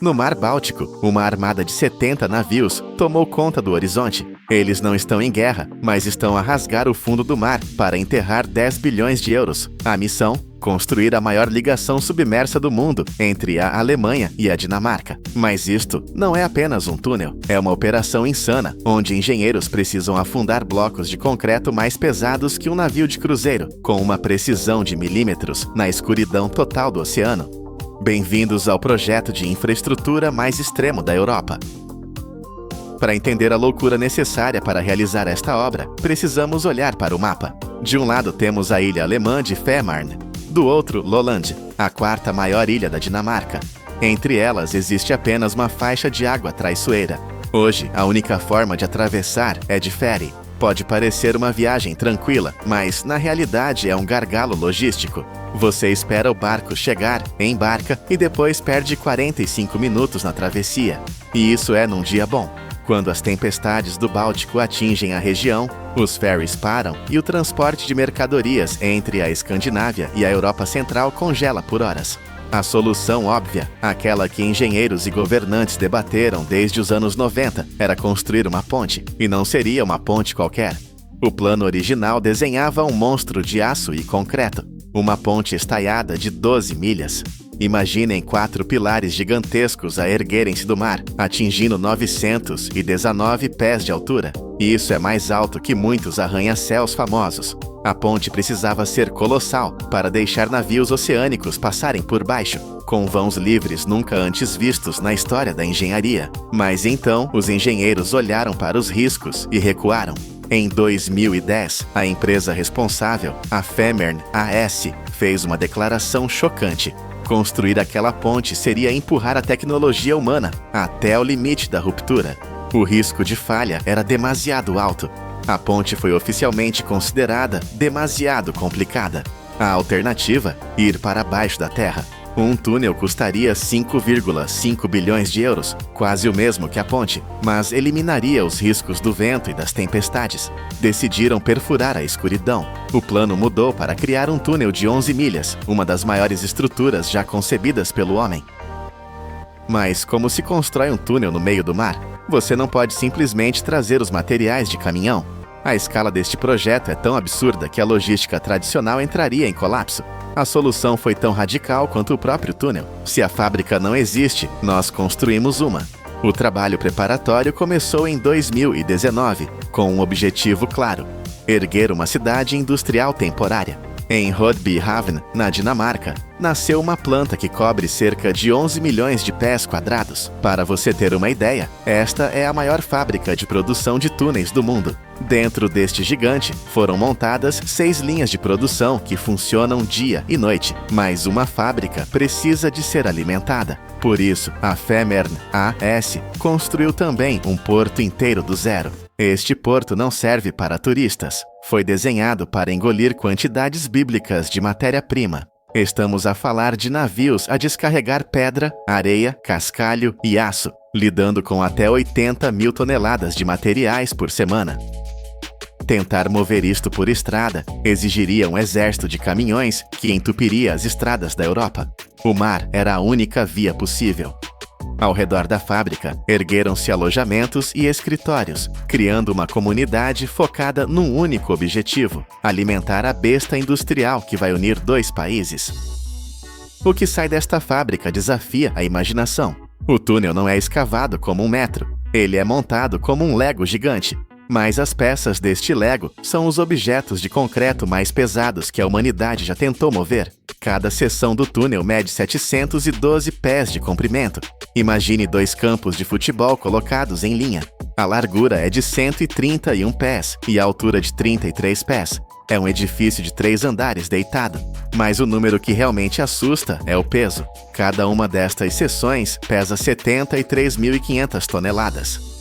No Mar Báltico, uma armada de 70 navios tomou conta do horizonte. Eles não estão em guerra, mas estão a rasgar o fundo do mar para enterrar 10 bilhões de euros. A missão? Construir a maior ligação submersa do mundo entre a Alemanha e a Dinamarca. Mas isto não é apenas um túnel, é uma operação insana, onde engenheiros precisam afundar blocos de concreto mais pesados que um navio de cruzeiro, com uma precisão de milímetros na escuridão total do oceano. Bem-vindos ao projeto de infraestrutura mais extremo da Europa. Para entender a loucura necessária para realizar esta obra, precisamos olhar para o mapa. De um lado temos a ilha alemã de Fehmarn, do outro, Lolland, a quarta maior ilha da Dinamarca. Entre elas existe apenas uma faixa de água traiçoeira. Hoje, a única forma de atravessar é de ferry. Pode parecer uma viagem tranquila, mas na realidade é um gargalo logístico. Você espera o barco chegar, embarca e depois perde 45 minutos na travessia. E isso é num dia bom. Quando as tempestades do Báltico atingem a região, os ferries param e o transporte de mercadorias entre a Escandinávia e a Europa Central congela por horas. A solução óbvia, aquela que engenheiros e governantes debateram desde os anos 90, era construir uma ponte, e não seria uma ponte qualquer. O plano original desenhava um monstro de aço e concreto, uma ponte estaiada de 12 milhas. Imaginem 4 pilares gigantescos a erguerem-se do mar, atingindo 919 pés de altura. E isso é mais alto que muitos arranha-céus famosos. A ponte precisava ser colossal para deixar navios oceânicos passarem por baixo, com vãos livres nunca antes vistos na história da engenharia. Mas então, os engenheiros olharam para os riscos e recuaram. Em 2010, a empresa responsável, a Fehmarn AS, fez uma declaração chocante. Construir aquela ponte seria empurrar a tecnologia humana até o limite da ruptura. O risco de falha era demasiado alto. A ponte foi oficialmente considerada demasiado complicada. A alternativa? Ir para baixo da terra. Um túnel custaria 5,5 bilhões de euros, quase o mesmo que a ponte, mas eliminaria os riscos do vento e das tempestades. Decidiram perfurar a escuridão. O plano mudou para criar um túnel de 11 milhas, uma das maiores estruturas já concebidas pelo homem. Mas como se constrói um túnel no meio do mar? Você não pode simplesmente trazer os materiais de caminhão. A escala deste projeto é tão absurda que a logística tradicional entraria em colapso. A solução foi tão radical quanto o próprio túnel. Se a fábrica não existe, nós construímos uma. O trabalho preparatório começou em 2019, com um objetivo claro: erguer uma cidade industrial temporária. Em Rødbyhavn, na Dinamarca, nasceu uma planta que cobre cerca de 11 milhões de pés quadrados. Para você ter uma ideia, esta é a maior fábrica de produção de túneis do mundo. Dentro deste gigante, foram montadas 6 linhas de produção que funcionam dia e noite, mas uma fábrica precisa de ser alimentada. Por isso, a Fehmarn AS construiu também um porto inteiro do zero. Este porto não serve para turistas. Foi desenhado para engolir quantidades bíblicas de matéria-prima. Estamos a falar de navios a descarregar pedra, areia, cascalho e aço, lidando com até 80 mil toneladas de materiais por semana. Tentar mover isto por estrada exigiria um exército de caminhões que entupiria as estradas da Europa. O mar era a única via possível. Ao redor da fábrica, ergueram-se alojamentos e escritórios, criando uma comunidade focada num único objetivo: alimentar a besta industrial que vai unir 2 países. O que sai desta fábrica desafia a imaginação. O túnel não é escavado como um metro, ele é montado como um Lego gigante. Mas as peças deste Lego são os objetos de concreto mais pesados que a humanidade já tentou mover. Cada seção do túnel mede 712 pés de comprimento. Imagine 2 campos de futebol colocados em linha. A largura é de 131 pés e a altura de 33 pés. É um edifício de 3 andares deitado. Mas o número que realmente assusta é o peso. Cada uma destas seções pesa 73.500 toneladas.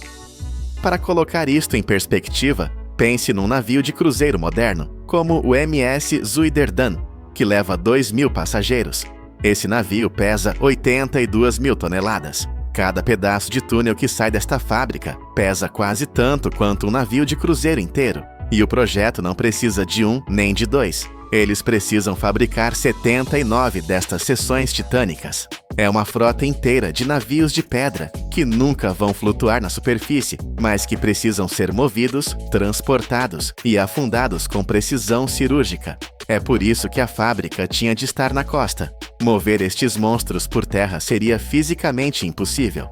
Para colocar isto em perspectiva, pense num navio de cruzeiro moderno, como o MS Zuiderdam, que leva 2.000 passageiros. Esse navio pesa 82.000 toneladas. Cada pedaço de túnel que sai desta fábrica pesa quase tanto quanto um navio de cruzeiro inteiro. E o projeto não precisa de um nem de dois. Eles precisam fabricar 79 destas seções titânicas. É uma frota inteira de navios de pedra que nunca vão flutuar na superfície, mas que precisam ser movidos, transportados e afundados com precisão cirúrgica. É por isso que a fábrica tinha de estar na costa. Mover estes monstros por terra seria fisicamente impossível.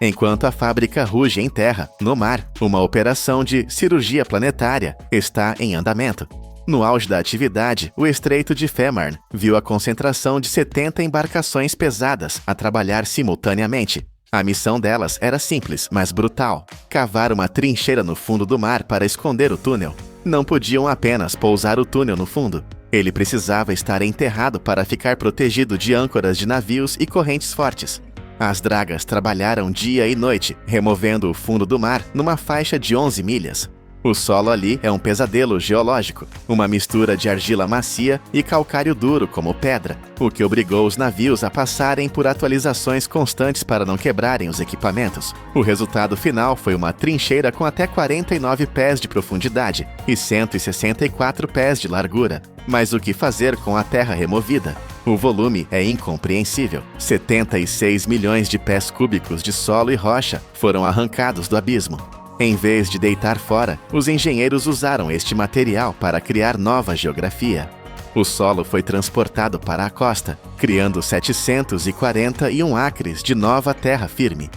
Enquanto a fábrica ruge em terra, no mar, uma operação de cirurgia planetária está em andamento. No auge da atividade, o Estreito de Fehmarn viu a concentração de 70 embarcações pesadas a trabalhar simultaneamente. A missão delas era simples, mas brutal: cavar uma trincheira no fundo do mar para esconder o túnel. Não podiam apenas pousar o túnel no fundo. Ele precisava estar enterrado para ficar protegido de âncoras de navios e correntes fortes. As dragas trabalharam dia e noite, removendo o fundo do mar numa faixa de 11 milhas. O solo ali é um pesadelo geológico, uma mistura de argila macia e calcário duro como pedra, o que obrigou os navios a passarem por atualizações constantes para não quebrarem os equipamentos. O resultado final foi uma trincheira com até 49 pés de profundidade e 164 pés de largura. Mas o que fazer com a terra removida? O volume é incompreensível. 76 milhões de pés cúbicos de solo e rocha foram arrancados do abismo. Em vez de deitar fora, os engenheiros usaram este material para criar nova geografia. O solo foi transportado para a costa, criando 741 acres de nova terra firme.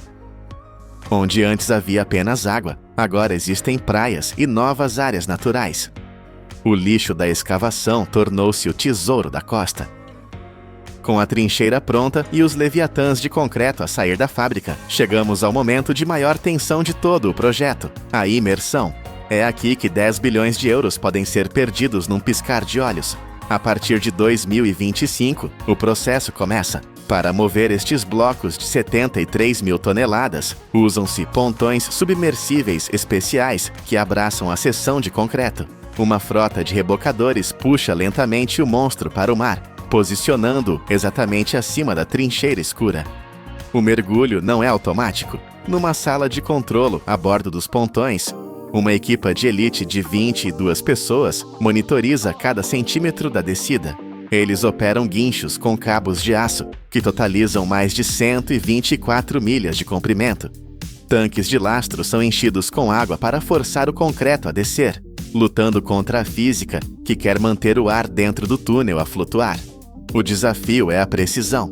Onde antes havia apenas água, agora existem praias e novas áreas naturais. O lixo da escavação tornou-se o tesouro da costa. Com a trincheira pronta e os leviatãs de concreto a sair da fábrica, chegamos ao momento de maior tensão de todo o projeto: a imersão. É aqui que 10 bilhões de euros podem ser perdidos num piscar de olhos. A partir de 2025, o processo começa. Para mover estes blocos de 73 mil toneladas, usam-se pontões submersíveis especiais que abraçam a seção de concreto. Uma frota de rebocadores puxa lentamente o monstro para o mar, posicionando-o exatamente acima da trincheira escura. O mergulho não é automático. Numa sala de controlo a bordo dos pontões, uma equipa de elite de 22 pessoas monitoriza cada centímetro da descida. Eles operam guinchos com cabos de aço, que totalizam mais de 124 milhas de comprimento. Tanques de lastro são enchidos com água para forçar o concreto a descer, lutando contra a física, que quer manter o ar dentro do túnel a flutuar. O desafio é a precisão.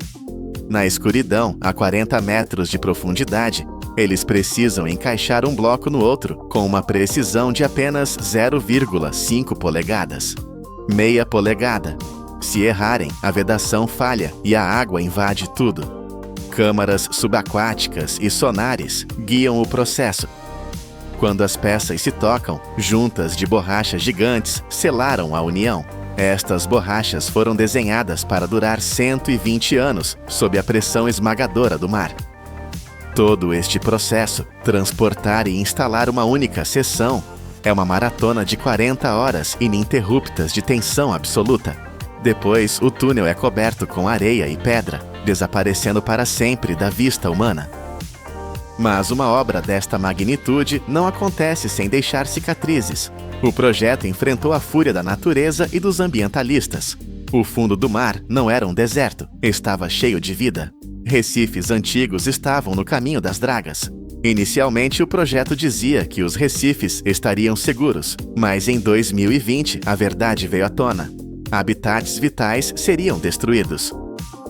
Na escuridão, a 40 metros de profundidade, eles precisam encaixar um bloco no outro com uma precisão de apenas 0,5 polegadas. Meia polegada. Se errarem, a vedação falha e a água invade tudo. Câmaras subaquáticas e sonares guiam o processo. Quando as peças se tocam, juntas de borrachas gigantes selaram a união. Estas borrachas foram desenhadas para durar 120 anos, sob a pressão esmagadora do mar. Todo este processo, transportar e instalar uma única seção, é uma maratona de 40 horas ininterruptas de tensão absoluta. Depois, o túnel é coberto com areia e pedra, desaparecendo para sempre da vista humana. Mas uma obra desta magnitude não acontece sem deixar cicatrizes. O projeto enfrentou a fúria da natureza e dos ambientalistas. O fundo do mar não era um deserto, estava cheio de vida. Recifes antigos estavam no caminho das dragas. Inicialmente, o projeto dizia que os recifes estariam seguros, mas em 2020 a verdade veio à tona. Habitats vitais seriam destruídos.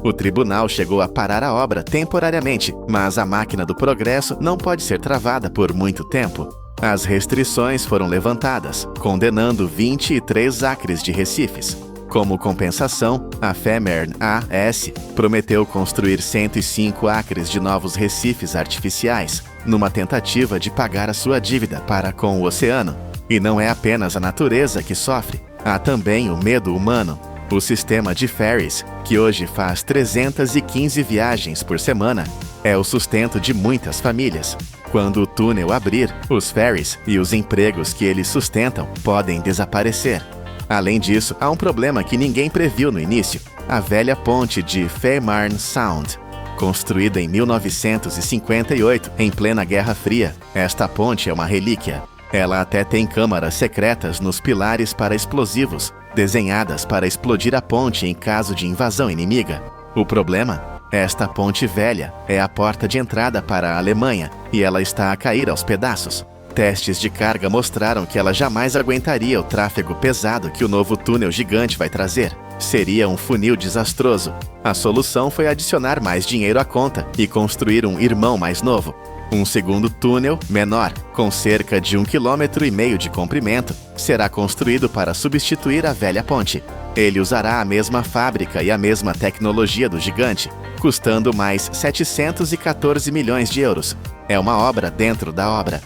O tribunal chegou a parar a obra temporariamente, mas a máquina do progresso não pode ser travada por muito tempo. As restrições foram levantadas, condenando 23 acres de recifes. Como compensação, a Fehmarn AS prometeu construir 105 acres de novos recifes artificiais, numa tentativa de pagar a sua dívida para com o oceano. E não é apenas a natureza que sofre, há também o medo humano. O sistema de ferries, que hoje faz 315 viagens por semana, é o sustento de muitas famílias. Quando o túnel abrir, os ferries e os empregos que eles sustentam podem desaparecer. Além disso, há um problema que ninguém previu no início: a velha ponte de Fehmarn Sound. Construída em 1958, em plena Guerra Fria, esta ponte é uma relíquia. Ela até tem câmaras secretas nos pilares para explosivos, desenhadas para explodir a ponte em caso de invasão inimiga. O problema? Esta ponte velha é a porta de entrada para a Alemanha e ela está a cair aos pedaços. Testes de carga mostraram que ela jamais aguentaria o tráfego pesado que o novo túnel gigante vai trazer. Seria um funil desastroso. A solução foi adicionar mais dinheiro à conta e construir um irmão mais novo. Um segundo túnel, menor, com cerca de 1,5 km de comprimento, será construído para substituir a velha ponte. Ele usará a mesma fábrica e a mesma tecnologia do gigante, custando mais 714 milhões de euros. É uma obra dentro da obra.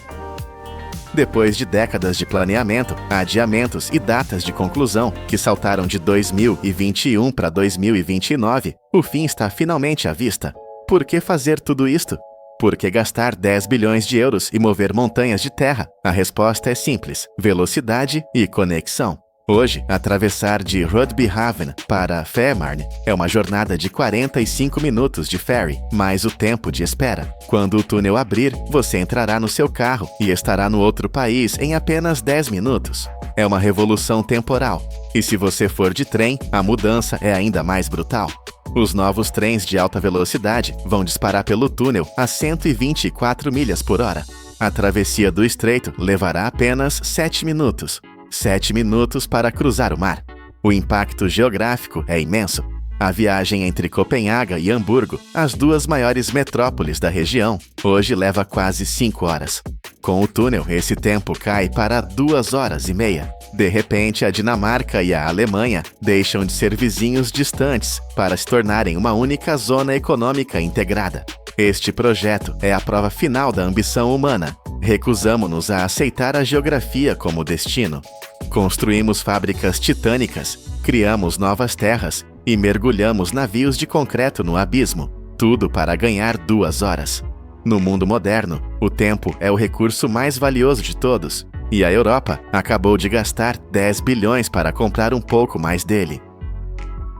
Depois de décadas de planeamento, adiamentos e datas de conclusão, que saltaram de 2021 para 2029, o fim está finalmente à vista. Por que fazer tudo isto? Por que gastar 10 bilhões de euros e mover montanhas de terra? A resposta é simples: velocidade e conexão. Hoje, atravessar de Rugbyhaven para Fehmarn é uma jornada de 45 minutos de ferry, mais o tempo de espera. Quando o túnel abrir, você entrará no seu carro e estará no outro país em apenas 10 minutos. É uma revolução temporal. E se você for de trem, a mudança é ainda mais brutal. Os novos trens de alta velocidade vão disparar pelo túnel a 124 milhas por hora. A travessia do estreito levará apenas 7 minutos. 7 minutos para cruzar o mar. O impacto geográfico é imenso. A viagem entre Copenhaga e Hamburgo, as duas maiores metrópoles da região, hoje leva quase 5 horas. Com o túnel, esse tempo cai para 2 horas e meia. De repente, a Dinamarca e a Alemanha deixam de ser vizinhos distantes para se tornarem uma única zona econômica integrada. Este projeto é a prova final da ambição humana. Recusamo-nos a aceitar a geografia como destino. Construímos fábricas titânicas, criamos novas terras e mergulhamos navios de concreto no abismo, tudo para ganhar 2 horas. No mundo moderno, o tempo é o recurso mais valioso de todos, e a Europa acabou de gastar 10 bilhões para comprar um pouco mais dele.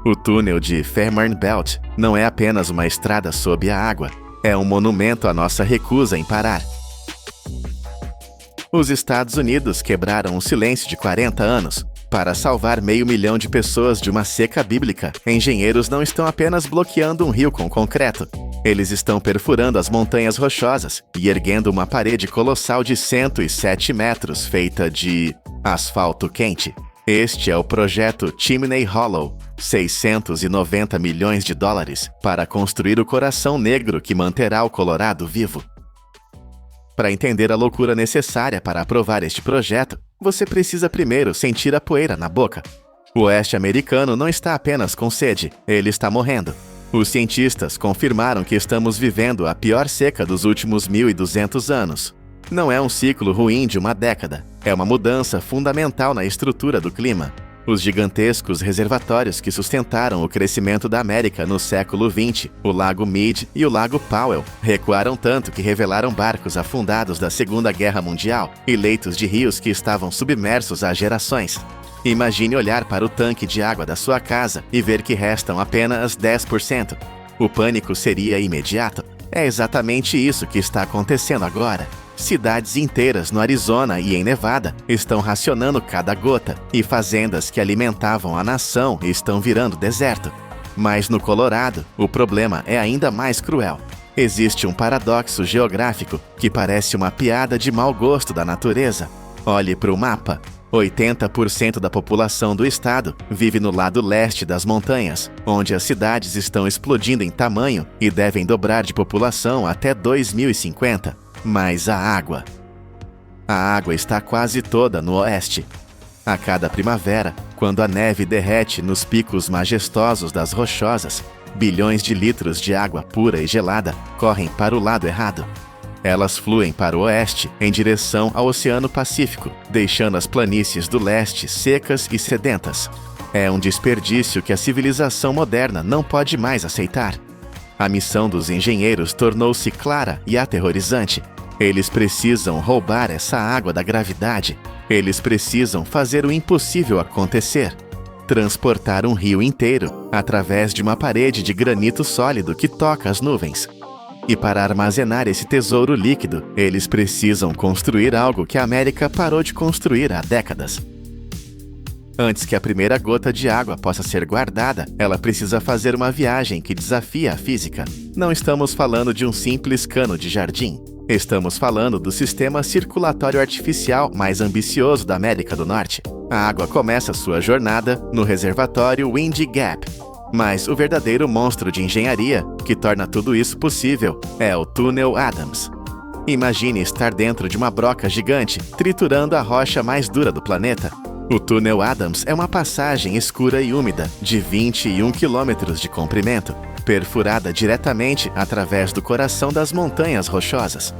O túnel de Fehmarn Belt não é apenas uma estrada sob a água, é um monumento à nossa recusa em parar. Os Estados Unidos quebraram um silêncio de 40 anos. Para salvar 500 mil de pessoas de uma seca bíblica, engenheiros não estão apenas bloqueando um rio com concreto. Eles estão perfurando as montanhas rochosas e erguendo uma parede colossal de 107 metros feita de asfalto quente. Este é o projeto Chimney Hollow, 690 milhões de dólares, para construir o coração negro que manterá o Colorado vivo. Para entender a loucura necessária para aprovar este projeto, você precisa primeiro sentir a poeira na boca. O oeste americano não está apenas com sede, ele está morrendo. Os cientistas confirmaram que estamos vivendo a pior seca dos últimos 1.200 anos. Não é um ciclo ruim de uma década, é uma mudança fundamental na estrutura do clima. Os gigantescos reservatórios que sustentaram o crescimento da América no século XX, o Lago Mead e o Lago Powell, recuaram tanto que revelaram barcos afundados da Segunda Guerra Mundial e leitos de rios que estavam submersos há gerações. Imagine olhar para o tanque de água da sua casa e ver que restam apenas 10%. O pânico seria imediato. É exatamente isso que está acontecendo agora. Cidades inteiras no Arizona e em Nevada estão racionando cada gota, e fazendas que alimentavam a nação estão virando deserto. Mas no Colorado, o problema é ainda mais cruel. Existe um paradoxo geográfico que parece uma piada de mau gosto da natureza. Olhe para o mapa. 80% da população do estado vive no lado leste das montanhas, onde as cidades estão explodindo em tamanho e devem dobrar de população até 2050. Mas a água está quase toda no oeste. A cada primavera, quando a neve derrete nos picos majestosos das rochosas, bilhões de litros de água pura e gelada correm para o lado errado. Elas fluem para o oeste, em direção ao Oceano Pacífico, deixando as planícies do leste secas e sedentas. É um desperdício que a civilização moderna não pode mais aceitar. A missão dos engenheiros tornou-se clara e aterrorizante. Eles precisam roubar essa água da gravidade. Eles precisam fazer o impossível acontecer. Transportar um rio inteiro através de uma parede de granito sólido que toca as nuvens. E para armazenar esse tesouro líquido, eles precisam construir algo que a América parou de construir há décadas. Antes que a primeira gota de água possa ser guardada, ela precisa fazer uma viagem que desafia a física. Não estamos falando de um simples cano de jardim. Estamos falando do sistema circulatório artificial mais ambicioso da América do Norte. A água começa sua jornada no reservatório Windy Gap. Mas o verdadeiro monstro de engenharia que torna tudo isso possível é o Túnel Adams. Imagine estar dentro de uma broca gigante, triturando a rocha mais dura do planeta. O Túnel Adams é uma passagem escura e úmida de 21 quilômetros de comprimento, perfurada diretamente através do coração das montanhas rochosas.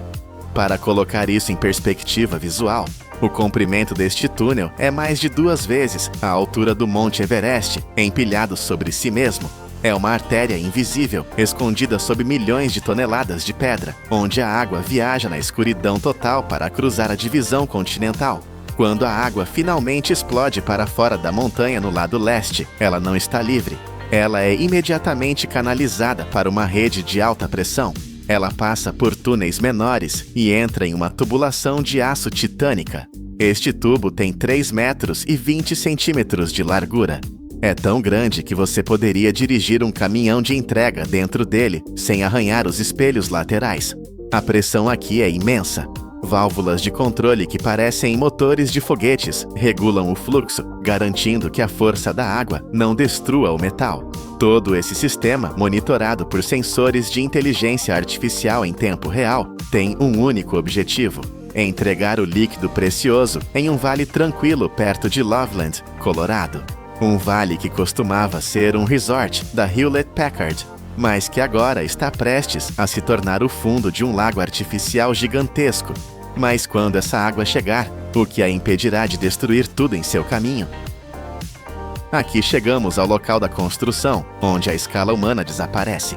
Para colocar isso em perspectiva visual, o comprimento deste túnel é mais de 2 vezes a altura do Monte Everest, empilhado sobre si mesmo. É uma artéria invisível, escondida sob milhões de toneladas de pedra, onde a água viaja na escuridão total para cruzar a divisão continental. Quando a água finalmente explode para fora da montanha no lado leste, ela não está livre. Ela é imediatamente canalizada para uma rede de alta pressão. Ela passa por túneis menores e entra em uma tubulação de aço titânica. Este tubo tem 3 metros e 20 centímetros de largura. É tão grande que você poderia dirigir um caminhão de entrega dentro dele sem arranhar os espelhos laterais. A pressão aqui é imensa. Válvulas de controle que parecem motores de foguetes regulam o fluxo, garantindo que a força da água não destrua o metal. Todo esse sistema, monitorado por sensores de inteligência artificial em tempo real, tem um único objetivo: entregar o líquido precioso em um vale tranquilo perto de Loveland, Colorado. Um vale que costumava ser um resort da Hewlett-Packard, mas que agora está prestes a se tornar o fundo de um lago artificial gigantesco. Mas quando essa água chegar, o que a impedirá de destruir tudo em seu caminho? Aqui chegamos ao local da construção, onde a escala humana desaparece.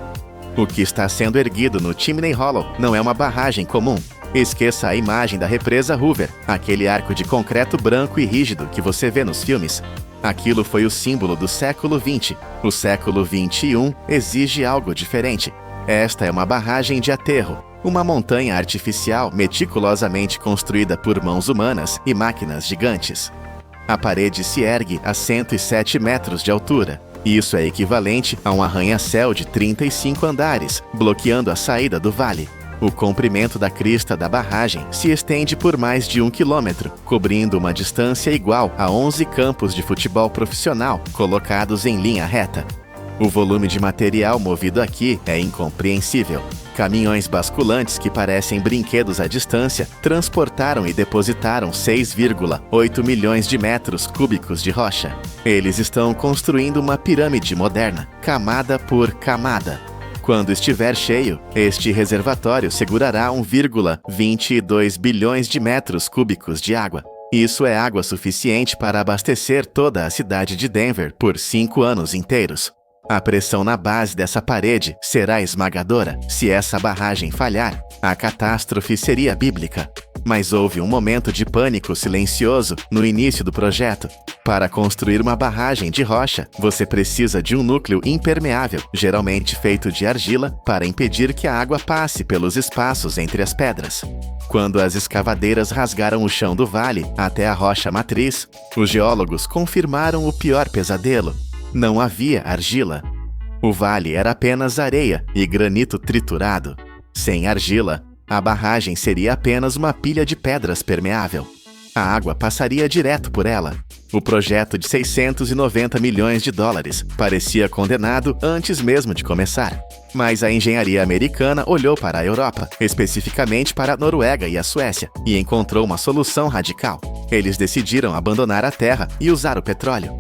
O que está sendo erguido no Chimney Hollow não é uma barragem comum. Esqueça a imagem da represa Hoover, aquele arco de concreto branco e rígido que você vê nos filmes. Aquilo foi o símbolo do século XX. O século XXI exige algo diferente. Esta é uma barragem de aterro, uma montanha artificial meticulosamente construída por mãos humanas e máquinas gigantes. A parede se ergue a 107 metros de altura. Isso é equivalente a um arranha-céu de 35 andares, bloqueando a saída do vale. O comprimento da crista da barragem se estende por mais de 1 quilômetro, cobrindo uma distância igual a 11 campos de futebol profissional colocados em linha reta. O volume de material movido aqui é incompreensível. Caminhões basculantes que parecem brinquedos à distância transportaram e depositaram 6,8 milhões de metros cúbicos de rocha. Eles estão construindo uma pirâmide moderna, camada por camada. Quando estiver cheio, este reservatório segurará 1,22 bilhões de metros cúbicos de água. Isso é água suficiente para abastecer toda a cidade de Denver por 5 anos inteiros. A pressão na base dessa parede será esmagadora. Se essa barragem falhar, a catástrofe seria bíblica. Mas houve um momento de pânico silencioso no início do projeto. Para construir uma barragem de rocha, você precisa de um núcleo impermeável, geralmente feito de argila, para impedir que a água passe pelos espaços entre as pedras. Quando as escavadeiras rasgaram o chão do vale até a rocha matriz, os geólogos confirmaram o pior pesadelo. Não havia argila. O vale era apenas areia e granito triturado. Sem argila, a barragem seria apenas uma pilha de pedras permeável. A água passaria direto por ela. O projeto de 690 milhões de dólares parecia condenado antes mesmo de começar. Mas a engenharia americana olhou para a Europa, especificamente para a Noruega e a Suécia, e encontrou uma solução radical. Eles decidiram abandonar a terra e usar o petróleo.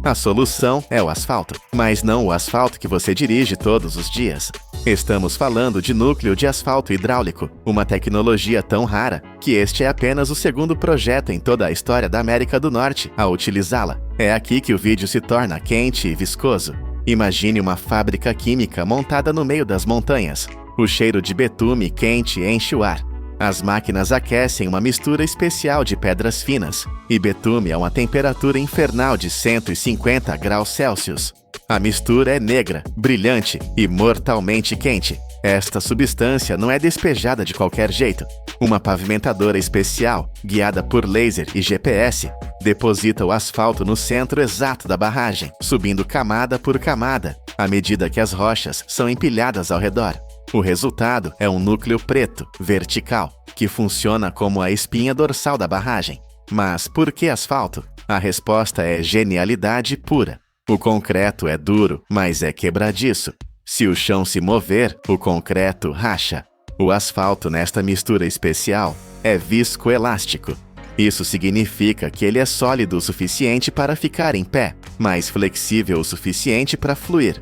A solução é o asfalto, mas não o asfalto que você dirige todos os dias. Estamos falando de núcleo de asfalto hidráulico, uma tecnologia tão rara que este é apenas o segundo projeto em toda a história da América do Norte a utilizá-la. É aqui que o vídeo se torna quente e viscoso. Imagine uma fábrica química montada no meio das montanhas. O cheiro de betume quente enche o ar. As máquinas aquecem uma mistura especial de pedras finas e betume a uma temperatura infernal de 150 graus Celsius. A mistura é negra, brilhante e mortalmente quente. Esta substância não é despejada de qualquer jeito. Uma pavimentadora especial, guiada por laser e GPS, deposita o asfalto no centro exato da barragem, subindo camada por camada, à medida que as rochas são empilhadas ao redor. O resultado é um núcleo preto, vertical, que funciona como a espinha dorsal da barragem. Mas por que asfalto? A resposta é genialidade pura. O concreto é duro, mas é quebradiço. Se o chão se mover, o concreto racha. O asfalto nesta mistura especial é viscoelástico. Isso significa que ele é sólido o suficiente para ficar em pé, mas flexível o suficiente para fluir.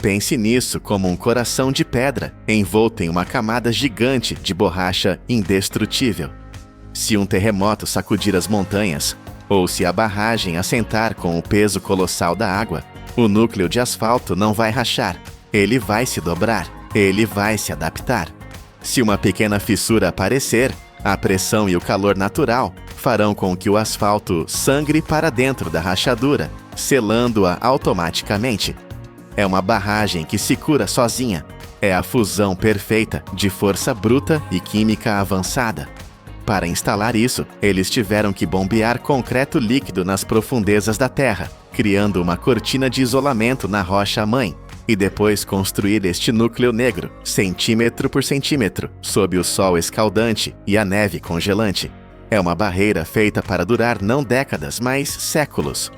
Pense nisso como um coração de pedra envolto em uma camada gigante de borracha indestrutível. Se um terremoto sacudir as montanhas, ou se a barragem assentar com o peso colossal da água, o núcleo de asfalto não vai rachar. Ele vai se dobrar, ele vai se adaptar. Se uma pequena fissura aparecer, a pressão e o calor natural farão com que o asfalto sangre para dentro da rachadura, selando-a automaticamente. É uma barragem que se cura sozinha. É a fusão perfeita de força bruta e química avançada. Para instalar isso, eles tiveram que bombear concreto líquido nas profundezas da terra, criando uma cortina de isolamento na rocha-mãe, e depois construir este núcleo negro, centímetro por centímetro, sob o sol escaldante e a neve congelante. É uma barreira feita para durar não décadas, mas séculos.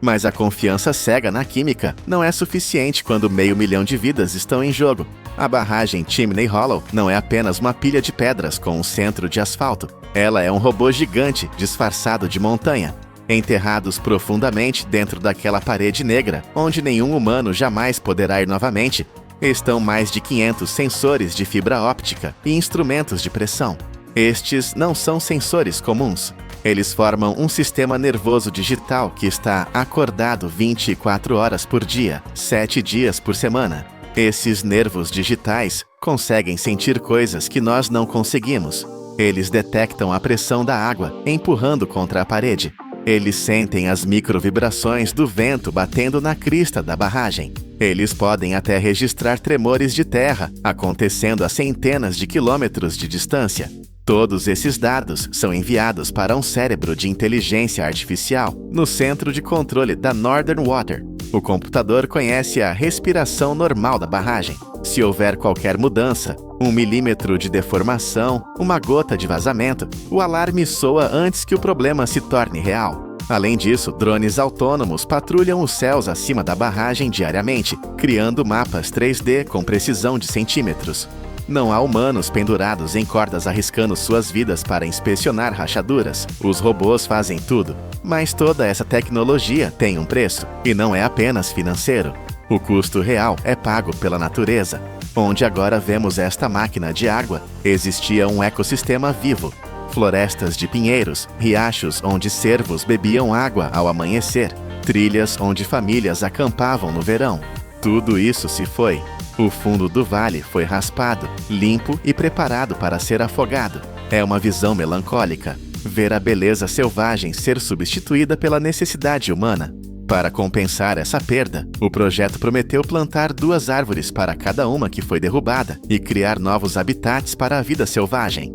Mas a confiança cega na química não é suficiente quando 500 mil de vidas estão em jogo. A barragem Chimney Hollow não é apenas uma pilha de pedras com um centro de asfalto. Ela é um robô gigante disfarçado de montanha, enterrados profundamente dentro daquela parede negra, onde nenhum humano jamais poderá ir novamente. Estão mais de 500 sensores de fibra óptica e instrumentos de pressão. Estes não são sensores comuns. Eles formam um sistema nervoso digital que está acordado 24 horas por dia, 7 dias por semana. Esses nervos digitais conseguem sentir coisas que nós não conseguimos. Eles detectam a pressão da água empurrando contra a parede. Eles sentem as microvibrações do vento batendo na crista da barragem. Eles podem até registrar tremores de terra acontecendo a centenas de quilômetros de distância. Todos esses dados são enviados para um cérebro de inteligência artificial no centro de controle da Northern Water. O computador conhece a respiração normal da barragem. Se houver qualquer mudança, 1 milímetro de deformação, uma gota de vazamento, o alarme soa antes que o problema se torne real. Além disso, drones autônomos patrulham os céus acima da barragem diariamente, criando mapas 3D com precisão de centímetros. Não há humanos pendurados em cordas arriscando suas vidas para inspecionar rachaduras. Os robôs fazem tudo. Mas toda essa tecnologia tem um preço, e não é apenas financeiro. O custo real é pago pela natureza. Onde agora vemos esta máquina de água, existia um ecossistema vivo. Florestas de pinheiros, riachos onde cervos bebiam água ao amanhecer, trilhas onde famílias acampavam no verão. Tudo isso se foi. O fundo do vale foi raspado, limpo e preparado para ser afogado. É uma visão melancólica, ver a beleza selvagem ser substituída pela necessidade humana. Para compensar essa perda, o projeto prometeu plantar 2 árvores para cada uma que foi derrubada e criar novos habitats para a vida selvagem.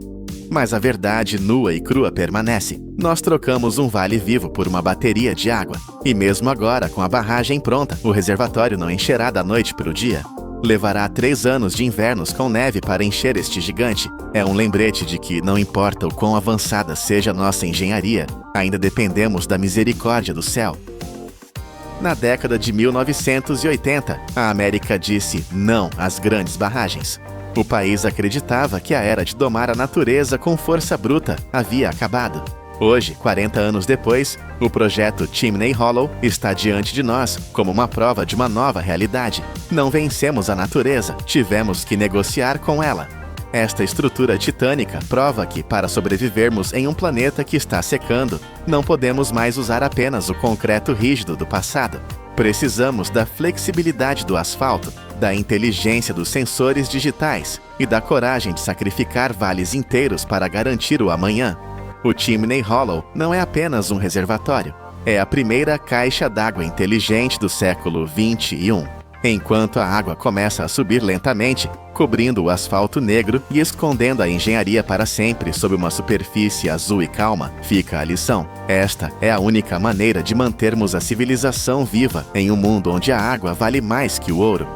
Mas a verdade nua e crua permanece. Nós trocamos um vale vivo por uma bateria de água. E mesmo agora, com a barragem pronta, o reservatório não encherá da noite para o dia. Levará 3 anos de invernos com neve para encher este gigante. É um lembrete de que, não importa o quão avançada seja nossa engenharia, ainda dependemos da misericórdia do céu. Na década de 1980, a América disse não às grandes barragens. O país acreditava que a era de domar a natureza com força bruta havia acabado. Hoje, 40 anos depois, o projeto Chimney Hollow está diante de nós como uma prova de uma nova realidade. Não vencemos a natureza, tivemos que negociar com ela. Esta estrutura titânica prova que, para sobrevivermos em um planeta que está secando, não podemos mais usar apenas o concreto rígido do passado. Precisamos da flexibilidade do asfalto, da inteligência dos sensores digitais e da coragem de sacrificar vales inteiros para garantir o amanhã. O Chimney Hollow não é apenas um reservatório, é a primeira caixa d'água inteligente do século XXI. enquanto a água começa a subir lentamente, cobrindo o asfalto negro e escondendo a engenharia para sempre sob uma superfície azul e calma, fica a lição. Esta é a única maneira de mantermos a civilização viva em um mundo onde a água vale mais que o ouro.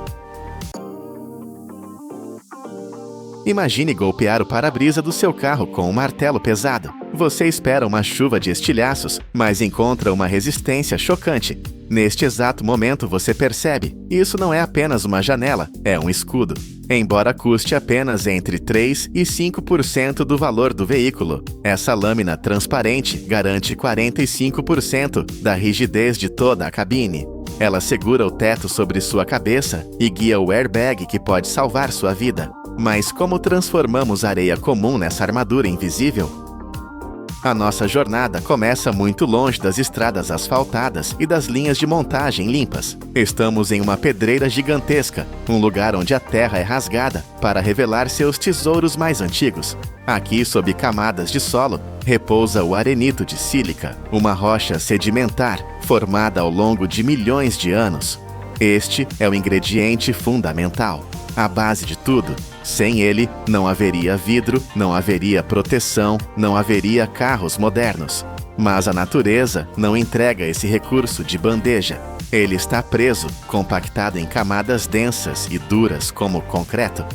Imagine golpear o para-brisa do seu carro com um martelo pesado. Você espera uma chuva de estilhaços, mas encontra uma resistência chocante. Neste exato momento você percebe, isso não é apenas uma janela, é um escudo. Embora custe apenas entre 3% e 5% do valor do veículo, essa lâmina transparente garante 45% da rigidez de toda a cabine. Ela segura o teto sobre sua cabeça e guia o airbag que pode salvar sua vida. Mas como transformamos areia comum nessa armadura invisível? A nossa jornada começa muito longe das estradas asfaltadas e das linhas de montagem limpas. Estamos em uma pedreira gigantesca, um lugar onde a terra é rasgada para revelar seus tesouros mais antigos. Aqui, sob camadas de solo, repousa o arenito de sílica, uma rocha sedimentar formada ao longo de milhões de anos. Este é o ingrediente fundamental, a base de tudo. Sem ele, não haveria vidro, não haveria proteção, não haveria carros modernos. Mas a natureza não entrega esse recurso de bandeja. Ele está preso, compactado em camadas densas e duras como concreto.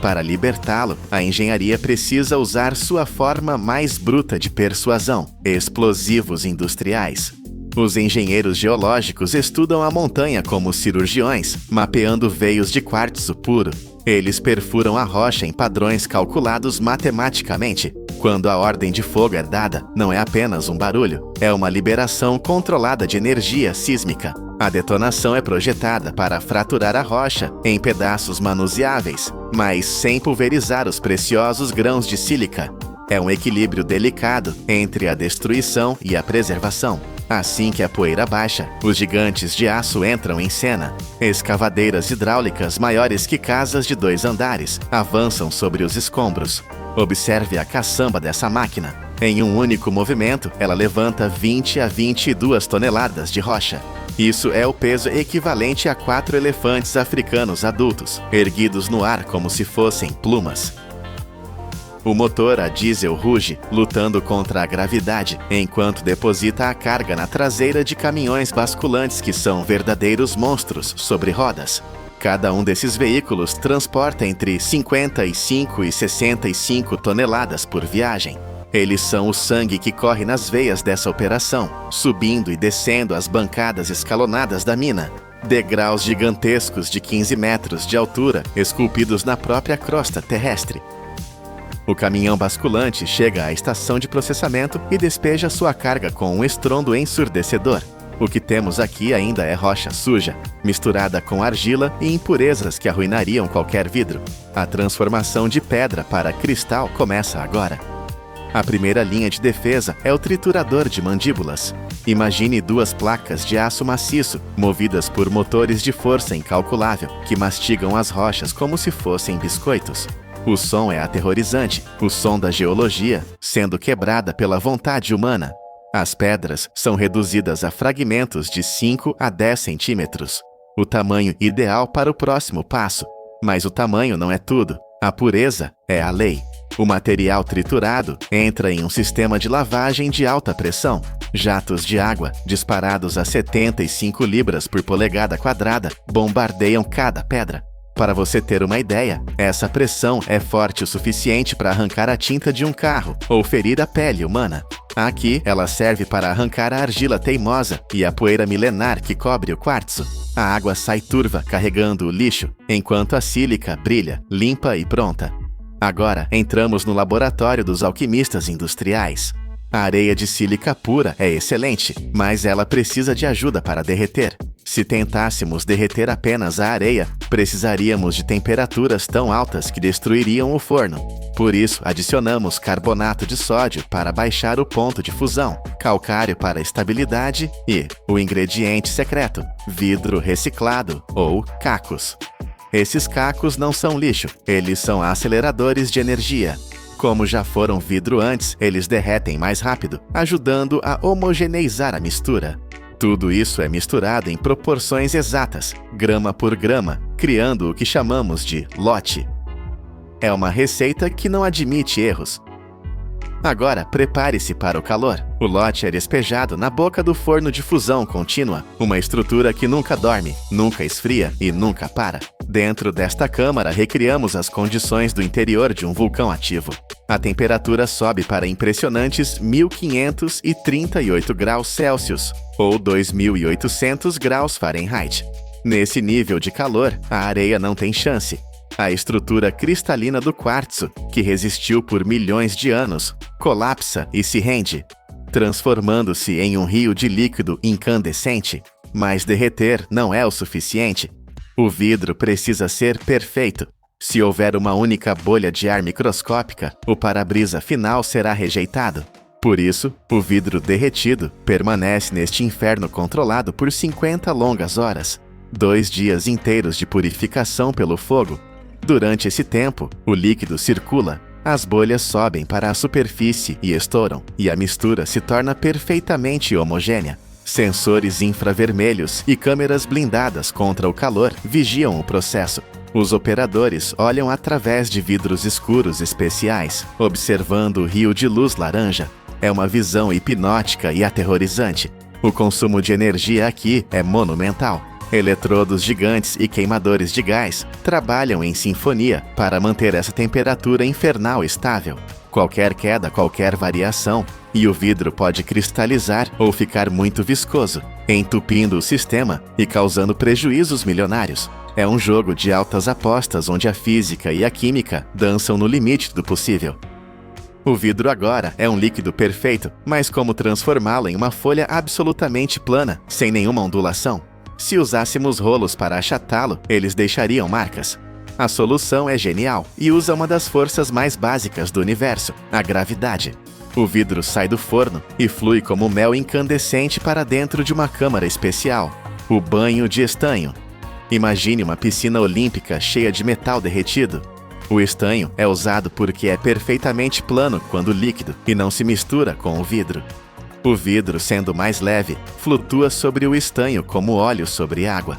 Para libertá-lo, a engenharia precisa usar sua forma mais bruta de persuasão: explosivos industriais. Os engenheiros geológicos estudam a montanha como cirurgiões, mapeando veios de quartzo puro. Eles perfuram a rocha em padrões calculados matematicamente. Quando a ordem de fogo é dada, não é apenas um barulho, é uma liberação controlada de energia sísmica. A detonação é projetada para fraturar a rocha em pedaços manuseáveis, mas sem pulverizar os preciosos grãos de sílica. É um equilíbrio delicado entre a destruição e a preservação. Assim que a poeira baixa, os gigantes de aço entram em cena. Escavadeiras hidráulicas maiores que casas de 2 andares avançam sobre os escombros. Observe a caçamba dessa máquina. Em um único movimento, ela levanta 20 a 22 toneladas de rocha. Isso é o peso equivalente a 4 elefantes africanos adultos, erguidos no ar como se fossem plumas. O motor a diesel ruge, lutando contra a gravidade, enquanto deposita a carga na traseira de caminhões basculantes que são verdadeiros monstros sobre rodas. Cada um desses veículos transporta entre 55 e 65 toneladas por viagem. Eles são o sangue que corre nas veias dessa operação, subindo e descendo as bancadas escalonadas da mina. Degraus gigantescos de 15 metros de altura, esculpidos na própria crosta terrestre. O caminhão basculante chega à estação de processamento e despeja sua carga com um estrondo ensurdecedor. O que temos aqui ainda é rocha suja, misturada com argila e impurezas que arruinariam qualquer vidro. A transformação de pedra para cristal começa agora. A primeira linha de defesa é o triturador de mandíbulas. Imagine 2 placas de aço maciço, movidas por motores de força incalculável, que mastigam as rochas como se fossem biscoitos. O som é aterrorizante, o som da geologia, sendo quebrada pela vontade humana. As pedras são reduzidas a fragmentos de 5 a 10 centímetros. O tamanho ideal para o próximo passo. Mas o tamanho não é tudo. A pureza é a lei. O material triturado entra em um sistema de lavagem de alta pressão. Jatos de água, disparados a 75 libras por polegada quadrada, bombardeiam cada pedra. Para você ter uma ideia, essa pressão é forte o suficiente para arrancar a tinta de um carro ou ferir a pele humana. Aqui, ela serve para arrancar a argila teimosa e a poeira milenar que cobre o quartzo. A água sai turva, carregando o lixo, enquanto a sílica brilha, limpa e pronta. Agora, entramos no laboratório dos alquimistas industriais. A areia de sílica pura é excelente, mas ela precisa de ajuda para derreter. Se tentássemos derreter apenas a areia, precisaríamos de temperaturas tão altas que destruiriam o forno. Por isso, adicionamos carbonato de sódio para baixar o ponto de fusão, calcário para estabilidade e o ingrediente secreto, vidro reciclado ou cacos. Esses cacos não são lixo, eles são aceleradores de energia. Como já foram vidro antes, eles derretem mais rápido, ajudando a homogeneizar a mistura. Tudo isso é misturado em proporções exatas, grama por grama, criando o que chamamos de lote. É uma receita que não admite erros. Agora, prepare-se para o calor. O lote é despejado na boca do forno de fusão contínua, uma estrutura que nunca dorme, nunca esfria e nunca para. Dentro desta câmara, recriamos as condições do interior de um vulcão ativo. A temperatura sobe para impressionantes 1.538 graus Celsius, ou 2.800 graus Fahrenheit. Nesse nível de calor, a areia não tem chance. A estrutura cristalina do quartzo, que resistiu por milhões de anos, colapsa e se rende, transformando-se em um rio de líquido incandescente. Mas derreter não é o suficiente. O vidro precisa ser perfeito. Se houver uma única bolha de ar microscópica, o para-brisa final será rejeitado. Por isso, o vidro derretido permanece neste inferno controlado por 50 longas horas, 2 dias inteiros de purificação pelo fogo. Durante esse tempo, o líquido circula, as bolhas sobem para a superfície e estouram, e a mistura se torna perfeitamente homogênea. Sensores infravermelhos e câmeras blindadas contra o calor vigiam o processo. Os operadores olham através de vidros escuros especiais, observando o rio de luz laranja. É uma visão hipnótica e aterrorizante. O consumo de energia aqui é monumental. Eletrodos gigantes e queimadores de gás trabalham em sinfonia para manter essa temperatura infernal estável. Qualquer queda, qualquer variação, e o vidro pode cristalizar ou ficar muito viscoso, entupindo o sistema e causando prejuízos milionários. É um jogo de altas apostas onde a física e a química dançam no limite do possível. O vidro agora é um líquido perfeito, mas como transformá-lo em uma folha absolutamente plana, sem nenhuma ondulação? Se usássemos rolos para achatá-lo, eles deixariam marcas. A solução é genial e usa uma das forças mais básicas do universo, a gravidade. O vidro sai do forno e flui como mel incandescente para dentro de uma câmara especial, o banho de estanho. Imagine uma piscina olímpica cheia de metal derretido. O estanho é usado porque é perfeitamente plano quando líquido e não se mistura com o vidro. O vidro, sendo mais leve, flutua sobre o estanho como óleo sobre água.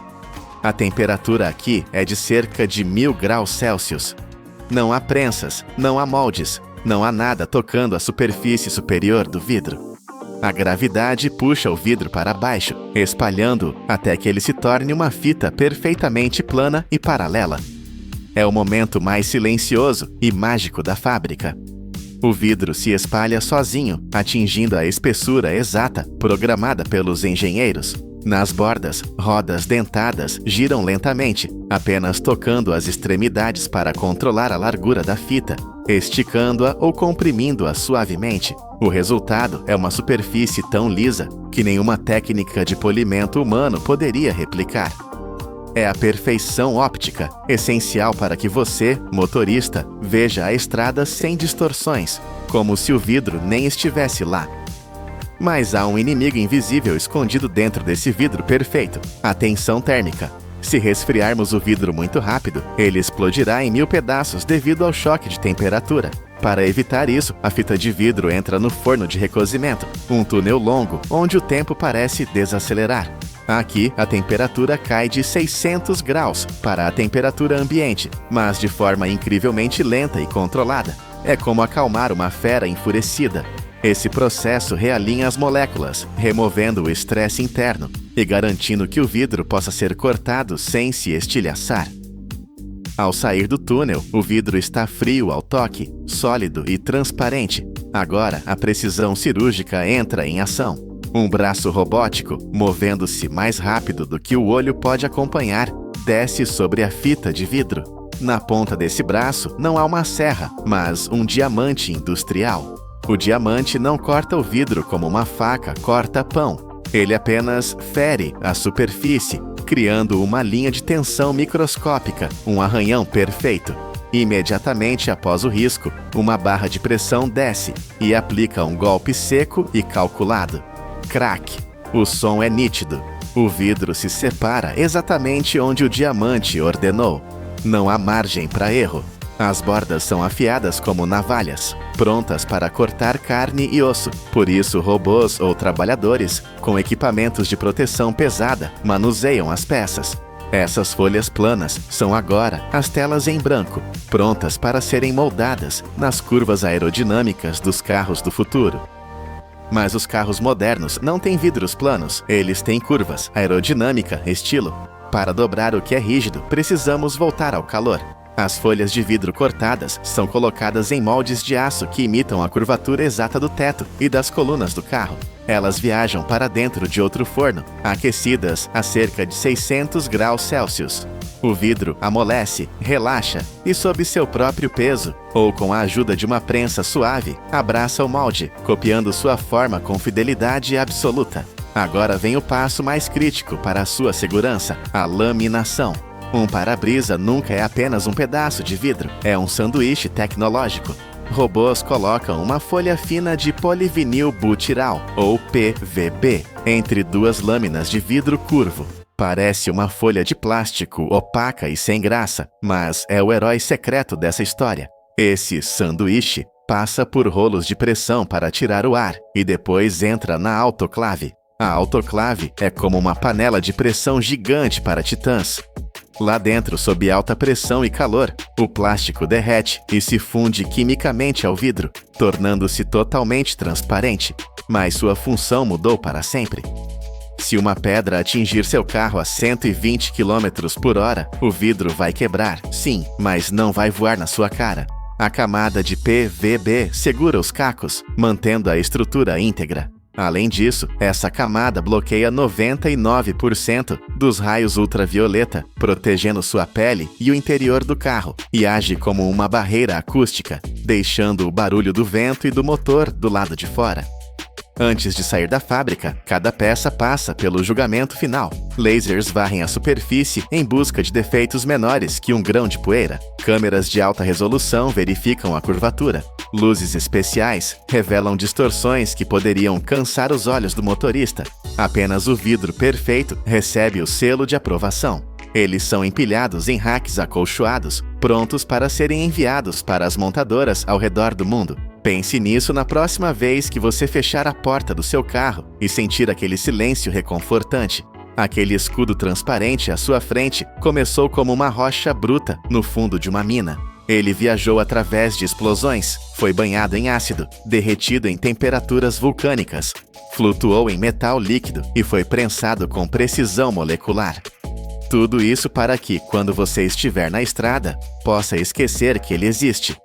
A temperatura aqui é de cerca de 1.000 graus Celsius. Não há prensas, não há moldes, não há nada tocando a superfície superior do vidro. A gravidade puxa o vidro para baixo, espalhando-o até que ele se torne uma fita perfeitamente plana e paralela. É o momento mais silencioso e mágico da fábrica. O vidro se espalha sozinho, atingindo a espessura exata programada pelos engenheiros. Nas bordas, rodas dentadas giram lentamente, apenas tocando as extremidades para controlar a largura da fita, esticando-a ou comprimindo-a suavemente. O resultado é uma superfície tão lisa que nenhuma técnica de polimento humano poderia replicar. É a perfeição óptica, essencial para que você, motorista, veja a estrada sem distorções, como se o vidro nem estivesse lá. Mas há um inimigo invisível escondido dentro desse vidro perfeito, a tensão térmica. Se resfriarmos o vidro muito rápido, ele explodirá em 1000 pedaços devido ao choque de temperatura. Para evitar isso, a fita de vidro entra no forno de recozimento, um túnel longo onde o tempo parece desacelerar. Aqui, a temperatura cai de 600 graus para a temperatura ambiente, mas de forma incrivelmente lenta e controlada. É como acalmar uma fera enfurecida. Esse processo realinha as moléculas, removendo o estresse interno e garantindo que o vidro possa ser cortado sem se estilhaçar. Ao sair do túnel, o vidro está frio ao toque, sólido e transparente. Agora, a precisão cirúrgica entra em ação. Um braço robótico, movendo-se mais rápido do que o olho pode acompanhar, desce sobre a fita de vidro. Na ponta desse braço não há uma serra, mas um diamante industrial. O diamante não corta o vidro como uma faca corta pão. Ele apenas fere a superfície, criando uma linha de tensão microscópica, um arranhão perfeito. Imediatamente após o risco, uma barra de pressão desce e aplica um golpe seco e calculado. Crack. O som é nítido. O vidro se separa exatamente onde o diamante ordenou. Não há margem para erro. As bordas são afiadas como navalhas. prontas para cortar carne e osso. Por isso, robôs ou trabalhadores com equipamentos de proteção pesada manuseiam as peças. Essas folhas planas são agora as telas em branco, prontas para serem moldadas nas curvas aerodinâmicas dos carros do futuro. Mas os carros modernos não têm vidros planos, eles têm curvas, aerodinâmica, estilo. Para dobrar o que é rígido, precisamos voltar ao calor. As folhas de vidro cortadas são colocadas em moldes de aço que imitam a curvatura exata do teto e das colunas do carro. Elas viajam para dentro de outro forno, aquecidas a cerca de 600 graus Celsius. O vidro amolece, relaxa e, sob seu próprio peso, ou com a ajuda de uma prensa suave, abraça o molde, copiando sua forma com fidelidade absoluta. Agora vem o passo mais crítico para a sua segurança: a laminação. Um para-brisa nunca é apenas um pedaço de vidro, é um sanduíche tecnológico. Robôs colocam uma folha fina de polivinil butiral, ou PVB, entre duas lâminas de vidro curvo. Parece uma folha de plástico opaca e sem graça, mas é o herói secreto dessa história. Esse sanduíche passa por rolos de pressão para tirar o ar e depois entra na autoclave. A autoclave é como uma panela de pressão gigante para titãs. Lá dentro, sob alta pressão e calor, o plástico derrete e se funde quimicamente ao vidro, tornando-se totalmente transparente, mas sua função mudou para sempre. Se uma pedra atingir seu carro a 120 km por hora, o vidro vai quebrar, sim, mas não vai voar na sua cara. A camada de PVB segura os cacos, mantendo a estrutura íntegra. Além disso, essa camada bloqueia 99% dos raios ultravioleta, protegendo sua pele e o interior do carro, e age como uma barreira acústica, deixando o barulho do vento e do motor do lado de fora. Antes de sair da fábrica, cada peça passa pelo julgamento final. Lasers varrem a superfície em busca de defeitos menores que um grão de poeira. Câmeras de alta resolução verificam a curvatura. Luzes especiais revelam distorções que poderiam cansar os olhos do motorista. Apenas o vidro perfeito recebe o selo de aprovação. Eles são empilhados em racks acolchoados, prontos para serem enviados para as montadoras ao redor do mundo. Pense nisso na próxima vez que você fechar a porta do seu carro e sentir aquele silêncio reconfortante. Aquele escudo transparente à sua frente começou como uma rocha bruta no fundo de uma mina. Ele viajou através de explosões, foi banhado em ácido, derretido em temperaturas vulcânicas, flutuou em metal líquido e foi prensado com precisão molecular. Tudo isso para que, quando você estiver na estrada, possa esquecer que ele existe.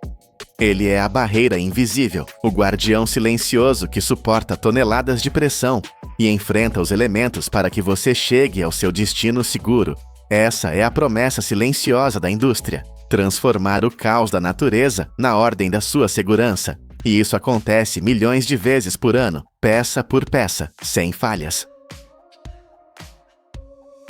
Ele é a barreira invisível, o guardião silencioso que suporta toneladas de pressão e enfrenta os elementos para que você chegue ao seu destino seguro. Essa é a promessa silenciosa da indústria: transformar o caos da natureza na ordem da sua segurança. E isso acontece milhões de vezes por ano, peça por peça, sem falhas.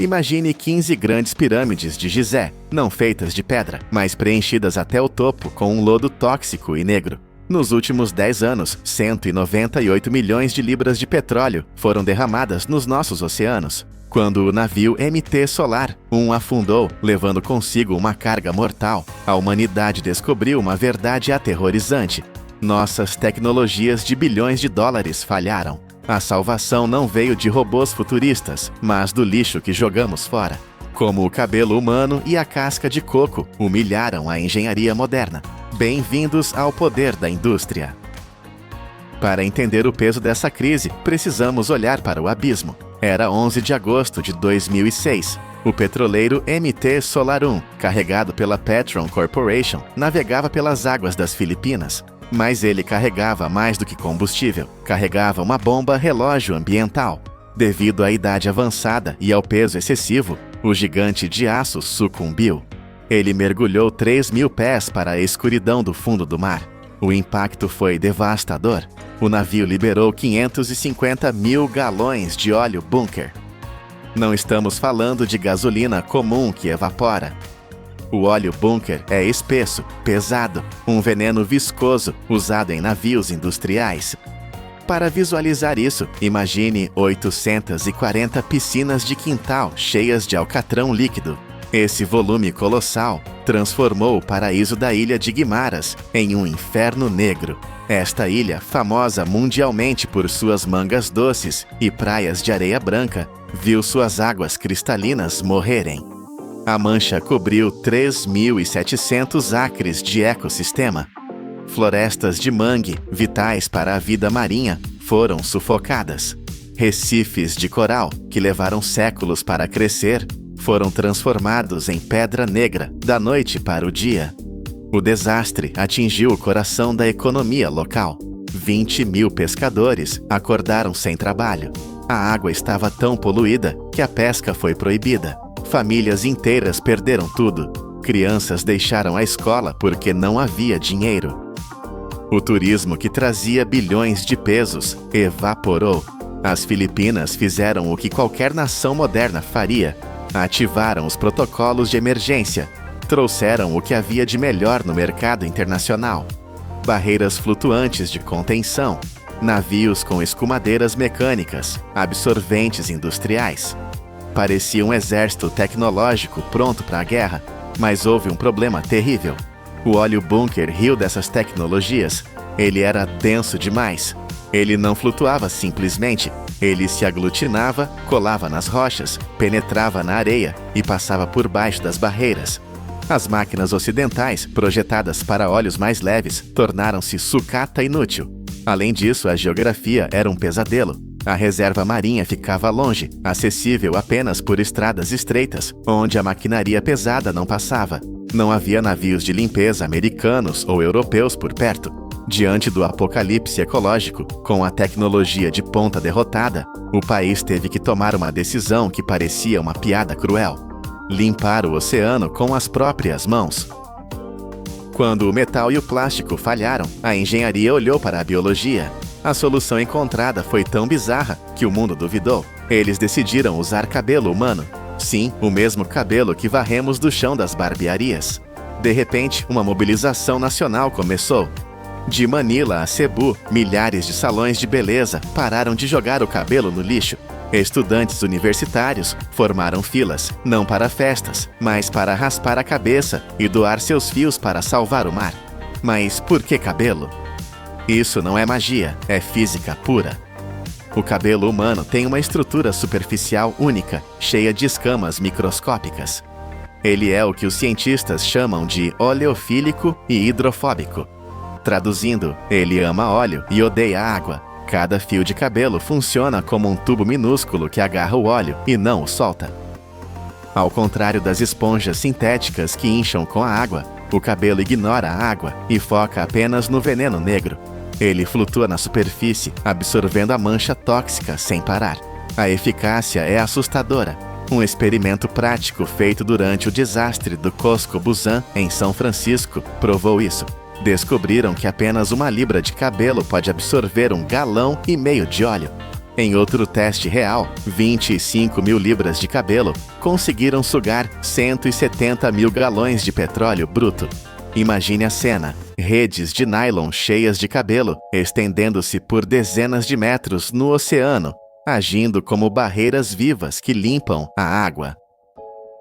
Imagine 15 grandes pirâmides de Gizé, não feitas de pedra, mas preenchidas até o topo com um lodo tóxico e negro. Nos últimos 10 anos, 198 milhões de libras de petróleo foram derramadas nos nossos oceanos. Quando o navio MT Solar 1 afundou, levando consigo uma carga mortal, a humanidade descobriu uma verdade aterrorizante: nossas tecnologias de bilhões de dólares falharam. A salvação não veio de robôs futuristas, mas do lixo que jogamos fora. Como o cabelo humano e a casca de coco humilharam a engenharia moderna. Bem-vindos ao poder da indústria. Para entender o peso dessa crise, precisamos olhar para o abismo. Era 11 de agosto de 2006. O petroleiro MT Solar 1, carregado pela Petron Corporation, navegava pelas águas das Filipinas. Mas ele carregava mais do que combustível. Carregava uma bomba relógio ambiental. Devido à idade avançada e ao peso excessivo, o gigante de aço sucumbiu. Ele mergulhou 3.000 pés para a escuridão do fundo do mar. O impacto foi devastador. O navio liberou 550 mil galões de óleo bunker. Não estamos falando de gasolina comum que evapora. O óleo bunker é espesso, pesado, um veneno viscoso usado em navios industriais. Para visualizar isso, imagine 840 piscinas de quintal cheias de alcatrão líquido. Esse volume colossal transformou o paraíso da ilha de Guimaras em um inferno negro. Esta ilha, famosa mundialmente por suas mangas doces e praias de areia branca, viu suas águas cristalinas morrerem. A mancha cobriu 3.700 acres de ecossistema. Florestas de mangue, vitais para a vida marinha, foram sufocadas. Recifes de coral, que levaram séculos para crescer, foram transformados em pedra negra da noite para o dia. O desastre atingiu o coração da economia local. 20.000 pescadores acordaram sem trabalho. A água estava tão poluída que a pesca foi proibida. Famílias inteiras perderam tudo. Crianças deixaram a escola porque não havia dinheiro. O turismo que trazia bilhões de pesos evaporou. As Filipinas fizeram o que qualquer nação moderna faria: ativaram os protocolos de emergência, trouxeram o que havia de melhor no mercado internacional: barreiras flutuantes de contenção, navios com escumadeiras mecânicas, absorventes industriais. Parecia um exército tecnológico pronto para a guerra, mas houve um problema terrível. O óleo bunker riu dessas tecnologias. Ele era denso demais. Ele não flutuava simplesmente. Ele se aglutinava, colava nas rochas, penetrava na areia e passava por baixo das barreiras. As máquinas ocidentais, projetadas para óleos mais leves, tornaram-se sucata inútil. Além disso, a geografia era um pesadelo. A reserva marinha ficava longe, acessível apenas por estradas estreitas, onde a maquinaria pesada não passava. Não havia navios de limpeza americanos ou europeus por perto. Diante do apocalipse ecológico, com a tecnologia de ponta derrotada, o país teve que tomar uma decisão que parecia uma piada cruel: limpar o oceano com as próprias mãos. Quando o metal e o plástico falharam, a engenharia olhou para a biologia. A solução encontrada foi tão bizarra que o mundo duvidou. Eles decidiram usar cabelo humano. Sim, o mesmo cabelo que varremos do chão das barbearias. De repente, uma mobilização nacional começou. De Manila a Cebu, milhares de salões de beleza pararam de jogar o cabelo no lixo. Estudantes universitários formaram filas, não para festas, mas para raspar a cabeça e doar seus fios para salvar o mar. Mas por que cabelo? Isso não é magia, é física pura. O cabelo humano tem uma estrutura superficial única, cheia de escamas microscópicas. Ele é o que os cientistas chamam de oleofílico e hidrofóbico. Traduzindo, ele ama óleo e odeia água. Cada fio de cabelo funciona como um tubo minúsculo que agarra o óleo e não o solta. Ao contrário das esponjas sintéticas que incham com a água, o cabelo ignora a água e foca apenas no veneno negro. Ele flutua na superfície, absorvendo a mancha tóxica sem parar. A eficácia é assustadora. Um experimento prático feito durante o desastre do Cosco Busan, em São Francisco, provou isso. Descobriram que apenas 1 libra de cabelo pode absorver 1,5 galão de óleo. Em outro teste real, 25.000 libras de cabelo conseguiram sugar 170.000 galões de petróleo bruto. Imagine a cena: redes de nylon cheias de cabelo, estendendo-se por dezenas de metros no oceano, agindo como barreiras vivas que limpam a água.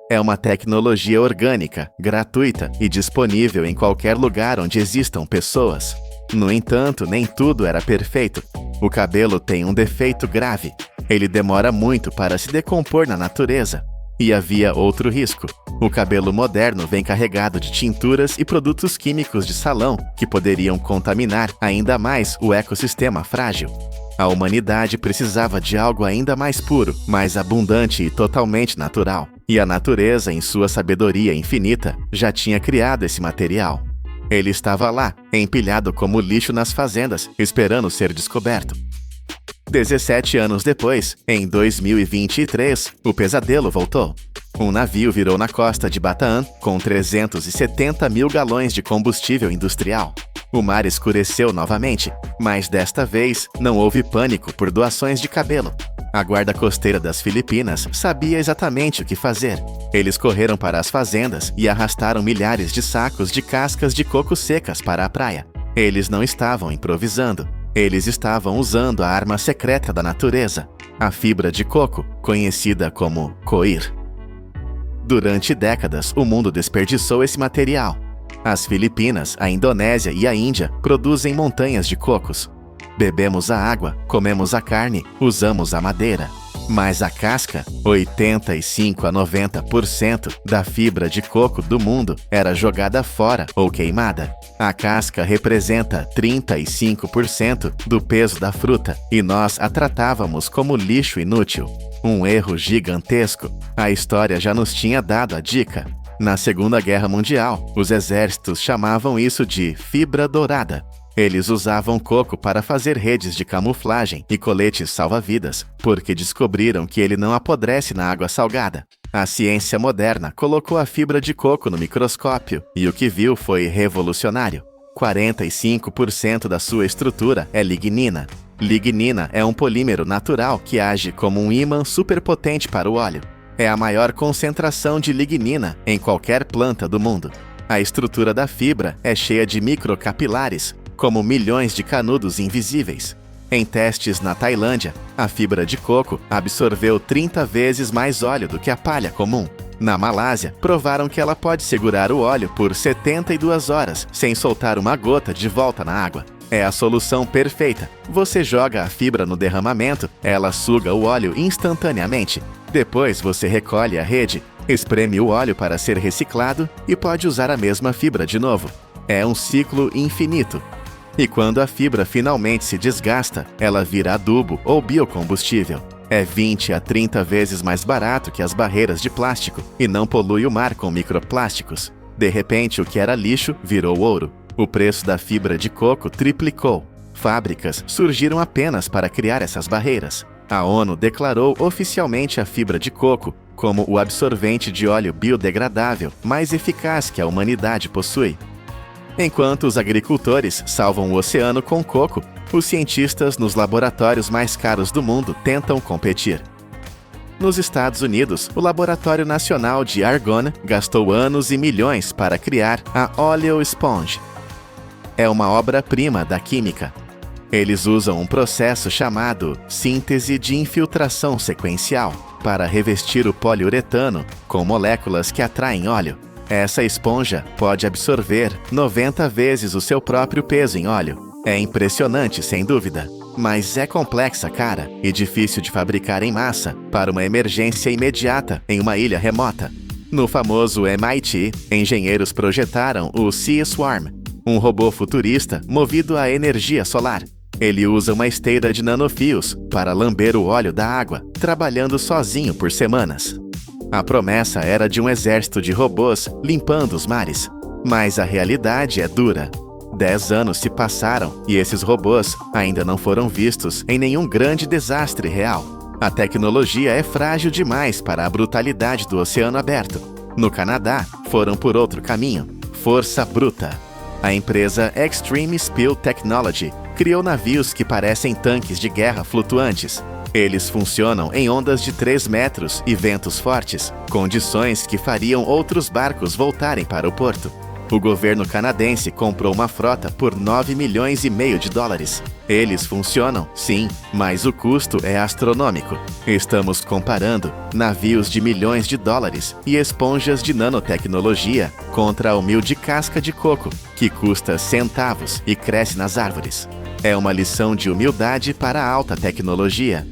É uma tecnologia orgânica, gratuita e disponível em qualquer lugar onde existam pessoas. No entanto, nem tudo era perfeito. O cabelo tem um defeito grave. Ele demora muito para se decompor na natureza. E havia outro risco. O cabelo moderno vem carregado de tinturas e produtos químicos de salão que poderiam contaminar ainda mais o ecossistema frágil. A humanidade precisava de algo ainda mais puro, mais abundante e totalmente natural. E a natureza, em sua sabedoria infinita, já tinha criado esse material. Ele estava lá, empilhado como lixo nas fazendas, esperando ser descoberto. 17 anos depois, em 2023, o pesadelo voltou. Um navio virou na costa de Bataan com 370.000 galões de combustível industrial. O mar escureceu novamente, mas desta vez não houve pânico por doações de cabelo. A guarda costeira das Filipinas sabia exatamente o que fazer. Eles correram para as fazendas e arrastaram milhares de sacos de cascas de coco secas para a praia. Eles não estavam improvisando. Eles estavam usando a arma secreta da natureza, a fibra de coco, conhecida como coir. Durante décadas, o mundo desperdiçou esse material. As Filipinas, a Indonésia e a Índia produzem montanhas de cocos. Bebemos a água, comemos a carne, usamos a madeira. Mas a casca, 85 a 90% da fibra de coco do mundo era jogada fora ou queimada. A casca representa 35% do peso da fruta e nós a tratávamos como lixo inútil. Um erro gigantesco. A história já nos tinha dado a dica. Na Segunda Guerra Mundial, os exércitos chamavam isso de fibra dourada. Eles usavam coco para fazer redes de camuflagem e coletes salva-vidas, porque descobriram que ele não apodrece na água salgada. A ciência moderna colocou a fibra de coco no microscópio e o que viu foi revolucionário. 45% da sua estrutura é lignina. Lignina é um polímero natural que age como um ímã superpotente para o óleo. É a maior concentração de lignina em qualquer planta do mundo. A estrutura da fibra é cheia de microcapilares, como milhões de canudos invisíveis. Em testes na Tailândia, a fibra de coco absorveu 30 vezes mais óleo do que a palha comum. Na Malásia, provaram que ela pode segurar o óleo por 72 horas sem soltar uma gota de volta na água. É a solução perfeita. Você joga a fibra no derramamento, ela suga o óleo instantaneamente. Depois você recolhe a rede, espreme o óleo para ser reciclado e pode usar a mesma fibra de novo. É um ciclo infinito. E quando a fibra finalmente se desgasta, ela vira adubo ou biocombustível. É 20 a 30 vezes mais barato que as barreiras de plástico e não polui o mar com microplásticos. De repente, o que era lixo virou ouro. O preço da fibra de coco triplicou. Fábricas surgiram apenas para criar essas barreiras. A ONU declarou oficialmente a fibra de coco como o absorvente de óleo biodegradável mais eficaz que a humanidade possui. Enquanto os agricultores salvam o oceano com coco, os cientistas nos laboratórios mais caros do mundo tentam competir. Nos Estados Unidos, o Laboratório Nacional de Argonne gastou anos e milhões para criar a Oleo Sponge. É uma obra-prima da química. Eles usam um processo chamado síntese de infiltração sequencial para revestir o poliuretano com moléculas que atraem óleo. Essa esponja pode absorver 90 vezes o seu próprio peso em óleo. É impressionante, sem dúvida, mas é complexa, cara, e difícil de fabricar em massa para uma emergência imediata em uma ilha remota. No famoso MIT, engenheiros projetaram o Sea Swarm, um robô futurista movido a energia solar. Ele usa uma esteira de nanofios para lamber o óleo da água, trabalhando sozinho por semanas. A promessa era de um exército de robôs limpando os mares, mas a realidade é dura. 10 anos se passaram e esses robôs ainda não foram vistos em nenhum grande desastre real. A tecnologia é frágil demais para a brutalidade do oceano aberto. No Canadá, foram por outro caminho: força bruta. A empresa Extreme Spill Technology criou navios que parecem tanques de guerra flutuantes. Eles funcionam em ondas de 3 metros e ventos fortes, condições que fariam outros barcos voltarem para o porto. O governo canadense comprou uma frota por 9 milhões e meio de dólares. Eles funcionam, sim, mas o custo é astronômico. Estamos comparando navios de milhões de dólares e esponjas de nanotecnologia contra a humilde casca de coco, que custa centavos e cresce nas árvores. É uma lição de humildade para a alta tecnologia.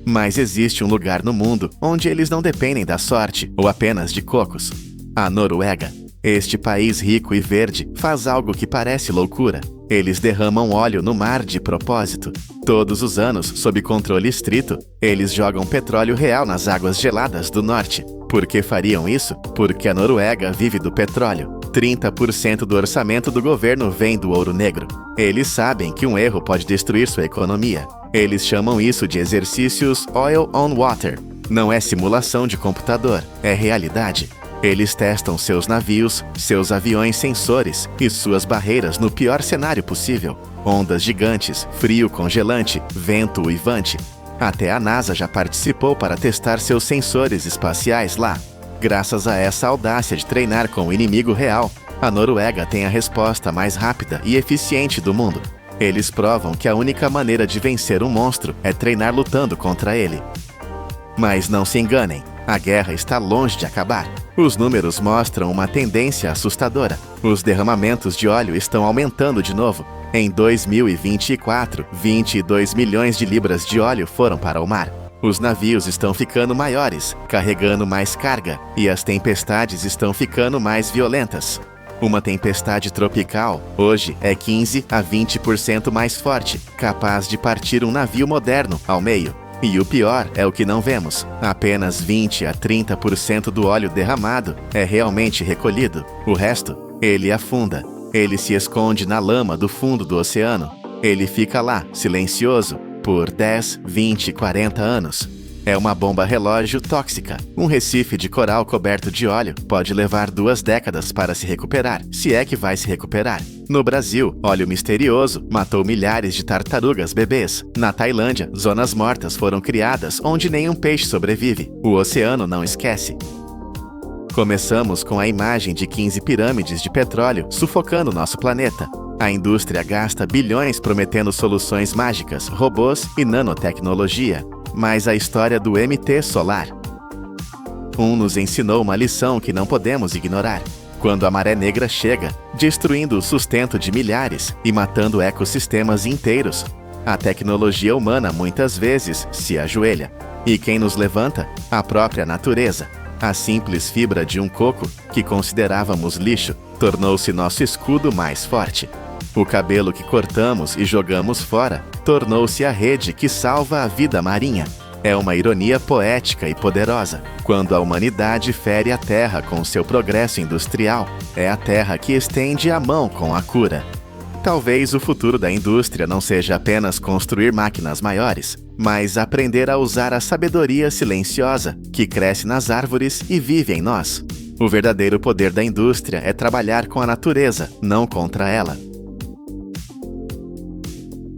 Mas existe um lugar no mundo onde eles não dependem da sorte ou apenas de cocos: a Noruega. Este país rico e verde faz algo que parece loucura. Eles derramam óleo no mar de propósito. Todos os anos, sob controle estrito, eles jogam petróleo real nas águas geladas do norte. Por que fariam isso? Porque a Noruega vive do petróleo. 30% do orçamento do governo vem do ouro negro. Eles sabem que um erro pode destruir sua economia. Eles chamam isso de exercícios Oil on Water. Não é simulação de computador, é realidade. Eles testam seus navios, seus aviões sensores e suas barreiras no pior cenário possível. Ondas gigantes, frio congelante, vento uivante. Até a NASA já participou para testar seus sensores espaciais lá. Graças a essa audácia de treinar com o inimigo real, a Noruega tem a resposta mais rápida e eficiente do mundo. Eles provam que a única maneira de vencer um monstro é treinar lutando contra ele. Mas não se enganem. A guerra está longe de acabar. Os números mostram uma tendência assustadora. Os derramamentos de óleo estão aumentando de novo. Em 2024, 22 milhões de libras de óleo foram para o mar. Os navios estão ficando maiores, carregando mais carga, e as tempestades estão ficando mais violentas. Uma tempestade tropical, hoje, é 15 a 20% mais forte, capaz de partir um navio moderno ao meio. E o pior é o que não vemos. Apenas 20 a 30% do óleo derramado é realmente recolhido. O resto, ele afunda. Ele se esconde na lama do fundo do oceano. Ele fica lá, silencioso, por 10, 20, 40 anos. É uma bomba relógio tóxica. Um recife de coral coberto de óleo pode levar 2 décadas para se recuperar, se é que vai se recuperar. No Brasil, óleo misterioso matou milhares de tartarugas bebês. Na Tailândia, zonas mortas foram criadas onde nenhum peixe sobrevive. O oceano não esquece. Começamos com a imagem de 15 pirâmides de petróleo sufocando nosso planeta. A indústria gasta bilhões prometendo soluções mágicas, robôs e nanotecnologia. Mas a história do MT Solar. Nos ensinou uma lição que não podemos ignorar. Quando a maré negra chega, destruindo o sustento de milhares e matando ecossistemas inteiros, a tecnologia humana muitas vezes se ajoelha. E quem nos levanta? A própria natureza. A simples fibra de um coco, que considerávamos lixo, tornou-se nosso escudo mais forte. O cabelo que cortamos e jogamos fora tornou-se a rede que salva a vida marinha. É uma ironia poética e poderosa. Quando a humanidade fere a Terra com seu progresso industrial, é a Terra que estende a mão com a cura. Talvez o futuro da indústria não seja apenas construir máquinas maiores, mas aprender a usar a sabedoria silenciosa que cresce nas árvores e vive em nós. O verdadeiro poder da indústria é trabalhar com a natureza, não contra ela.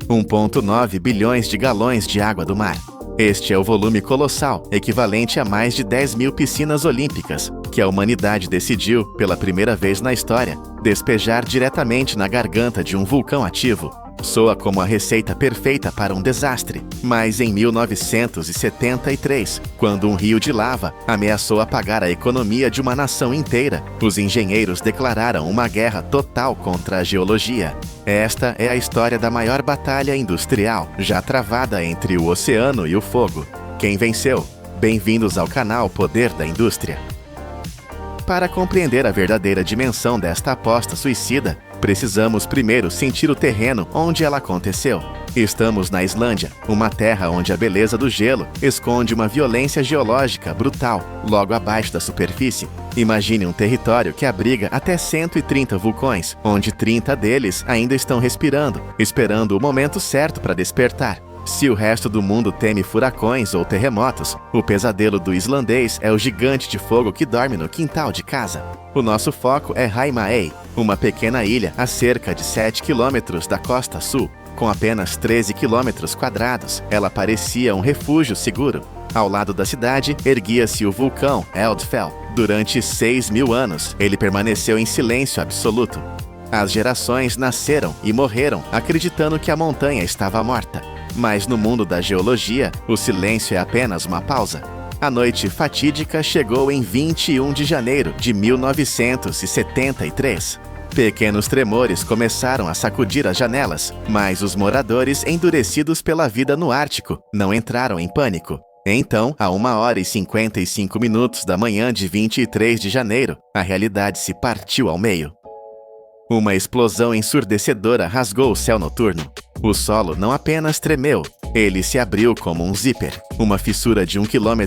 1,9 bilhões de galões de água do mar. Este é o volume colossal, equivalente a mais de 10 mil piscinas olímpicas, que a humanidade decidiu, pela primeira vez na história, despejar diretamente na garganta de um vulcão ativo. Soa como a receita perfeita para um desastre, mas em 1973, quando um rio de lava ameaçou apagar a economia de uma nação inteira, os engenheiros declararam uma guerra total contra a geologia. Esta é a história da maior batalha industrial, já travada entre o oceano e o fogo. Quem venceu? Bem-vindos ao canal Poder da Indústria. Para compreender a verdadeira dimensão desta aposta suicida, precisamos primeiro sentir o terreno onde ela aconteceu. Estamos na Islândia, uma terra onde a beleza do gelo esconde uma violência geológica brutal, logo abaixo da superfície. Imagine um território que abriga até 130 vulcões, onde 30 deles ainda estão respirando, esperando o momento certo para despertar. Se o resto do mundo teme furacões ou terremotos, o pesadelo do islandês é o gigante de fogo que dorme no quintal de casa. O nosso foco é Heimaey, uma pequena ilha a cerca de 7 quilômetros da costa sul. Com apenas 13 quilômetros quadrados, ela parecia um refúgio seguro. Ao lado da cidade, erguia-se o vulcão Eldfell. Durante 6.000 anos, ele permaneceu em silêncio absoluto. As gerações nasceram e morreram acreditando que a montanha estava morta. Mas no mundo da geologia, o silêncio é apenas uma pausa. A noite fatídica chegou em 21 de janeiro de 1973. Pequenos tremores começaram a sacudir as janelas, mas os moradores, endurecidos pela vida no Ártico, não entraram em pânico. Então, a 1h55 da manhã de 23 de janeiro, a realidade se partiu ao meio. Uma explosão ensurdecedora rasgou o céu noturno. O solo não apenas tremeu, ele se abriu como um zíper. Uma fissura de 1,5 km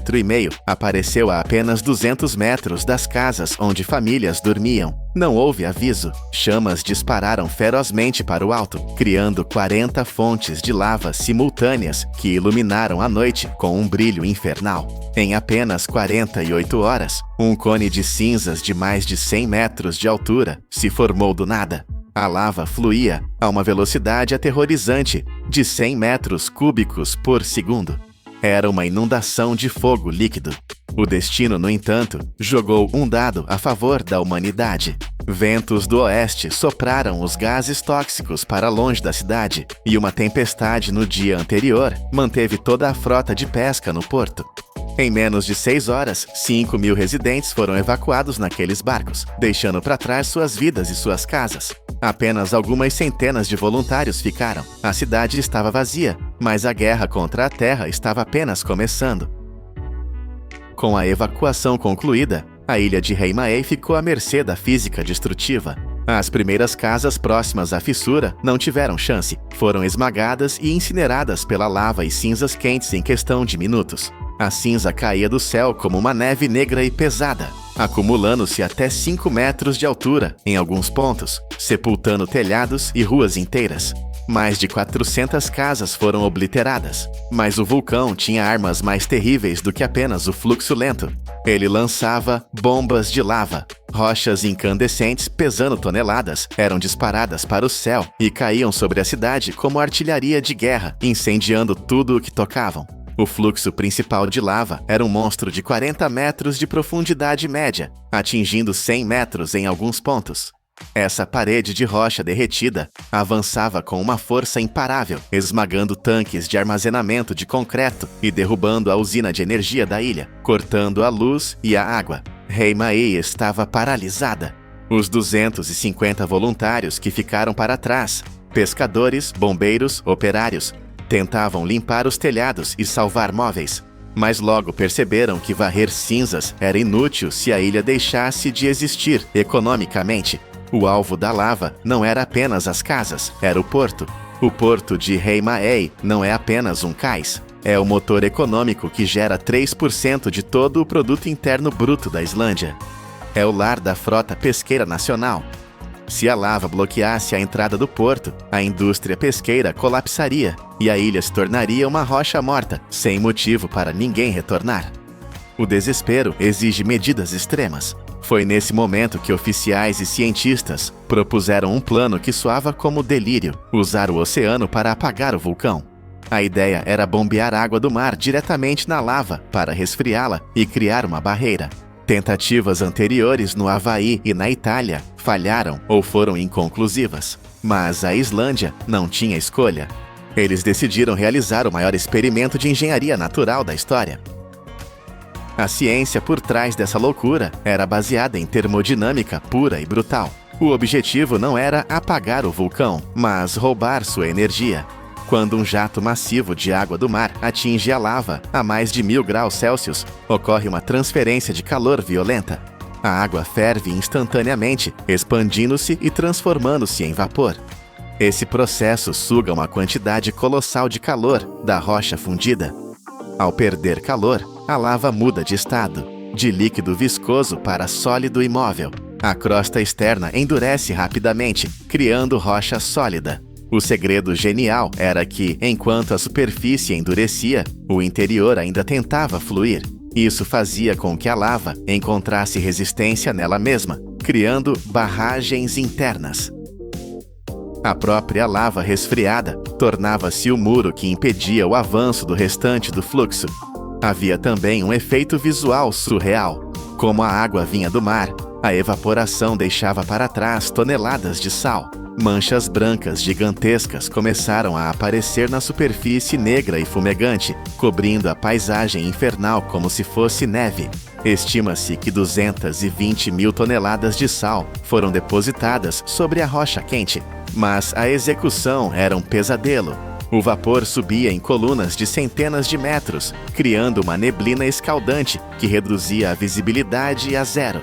apareceu a apenas 200 metros das casas onde famílias dormiam. Não houve aviso. Chamas dispararam ferozmente para o alto, criando 40 fontes de lava simultâneas que iluminaram a noite com um brilho infernal. Em apenas 48 horas, um cone de cinzas de mais de 100 metros de altura se formou do nada. A lava fluía a uma velocidade aterrorizante de 100 metros cúbicos por segundo. Era uma inundação de fogo líquido. O destino, no entanto, jogou um dado a favor da humanidade. Ventos do oeste sopraram os gases tóxicos para longe da cidade, e uma tempestade no dia anterior manteve toda a frota de pesca no porto. Em menos de 6 horas, 5.000 residentes foram evacuados naqueles barcos, deixando para trás suas vidas e suas casas. Apenas algumas centenas de voluntários ficaram. A cidade estava vazia, mas a guerra contra a Terra estava apenas começando. Com a evacuação concluída, a ilha de Heimaey ficou à mercê da física destrutiva. As primeiras casas próximas à fissura não tiveram chance, foram esmagadas e incineradas pela lava e cinzas quentes em questão de minutos. A cinza caía do céu como uma neve negra e pesada, acumulando-se até 5 metros de altura em alguns pontos, sepultando telhados e ruas inteiras. Mais de 400 casas foram obliteradas, mas o vulcão tinha armas mais terríveis do que apenas o fluxo lento. Ele lançava bombas de lava. Rochas incandescentes pesando toneladas eram disparadas para o céu e caíam sobre a cidade como artilharia de guerra, incendiando tudo o que tocavam. O fluxo principal de lava era um monstro de 40 metros de profundidade média, atingindo 100 metros em alguns pontos. Essa parede de rocha derretida avançava com uma força imparável, esmagando tanques de armazenamento de concreto e derrubando a usina de energia da ilha, cortando a luz e a água. Heimaey estava paralisada. Os 250 voluntários que ficaram para trás, pescadores, bombeiros, operários, tentavam limpar os telhados e salvar móveis, mas logo perceberam que varrer cinzas era inútil se a ilha deixasse de existir economicamente. O alvo da lava não era apenas as casas, era o porto. O porto de Heimaey não é apenas um cais, é o motor econômico que gera 3% de todo o produto interno bruto da Islândia. É o lar da frota pesqueira nacional. Se a lava bloqueasse a entrada do porto, a indústria pesqueira colapsaria e a ilha se tornaria uma rocha morta, sem motivo para ninguém retornar. O desespero exige medidas extremas. Foi nesse momento que oficiais e cientistas propuseram um plano que soava como delírio: usar o oceano para apagar o vulcão. A ideia era bombear água do mar diretamente na lava para resfriá-la e criar uma barreira. Tentativas anteriores no Havaí e na Itália falharam ou foram inconclusivas, mas a Islândia não tinha escolha. Eles decidiram realizar o maior experimento de engenharia natural da história. A ciência por trás dessa loucura era baseada em termodinâmica pura e brutal. O objetivo não era apagar o vulcão, mas roubar sua energia. Quando um jato massivo de água do mar atinge a lava a mais de 1000 graus Celsius, ocorre uma transferência de calor violenta. A água ferve instantaneamente, expandindo-se e transformando-se em vapor. Esse processo suga uma quantidade colossal de calor da rocha fundida. Ao perder calor, a lava muda de estado, de líquido viscoso para sólido imóvel. A crosta externa endurece rapidamente, criando rocha sólida. O segredo genial era que, enquanto a superfície endurecia, o interior ainda tentava fluir. Isso fazia com que a lava encontrasse resistência nela mesma, criando barragens internas. A própria lava resfriada tornava-se o muro que impedia o avanço do restante do fluxo. Havia também um efeito visual surreal. Como a água vinha do mar, a evaporação deixava para trás toneladas de sal. Manchas brancas gigantescas começaram a aparecer na superfície negra e fumegante, cobrindo a paisagem infernal como se fosse neve. Estima-se que 220.000 toneladas de sal foram depositadas sobre a rocha quente, mas a execução era um pesadelo. O vapor subia em colunas de centenas de metros, criando uma neblina escaldante que reduzia a visibilidade a zero.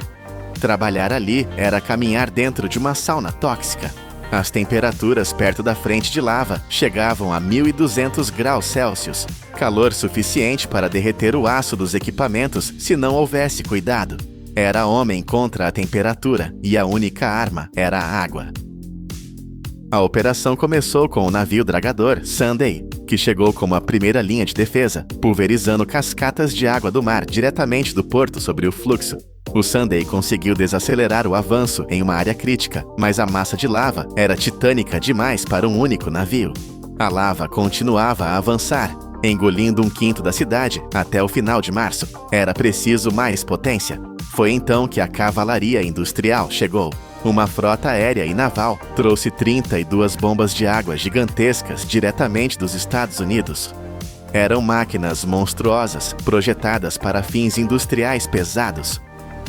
Trabalhar ali era caminhar dentro de uma sauna tóxica. As temperaturas perto da frente de lava chegavam a 1.200 graus Celsius, calor suficiente para derreter o aço dos equipamentos se não houvesse cuidado. Era homem contra a temperatura e a única arma era a água. A operação começou com o navio dragador Sunday, que chegou como a primeira linha de defesa, pulverizando cascatas de água do mar diretamente do porto sobre o fluxo. O Sunday conseguiu desacelerar o avanço em uma área crítica, mas a massa de lava era titânica demais para um único navio. A lava continuava a avançar, engolindo 1/5 da cidade até o final de março. Era preciso mais potência. Foi então que a cavalaria industrial chegou. Uma frota aérea e naval trouxe 32 bombas de água gigantescas diretamente dos Estados Unidos. Eram máquinas monstruosas, projetadas para fins industriais pesados.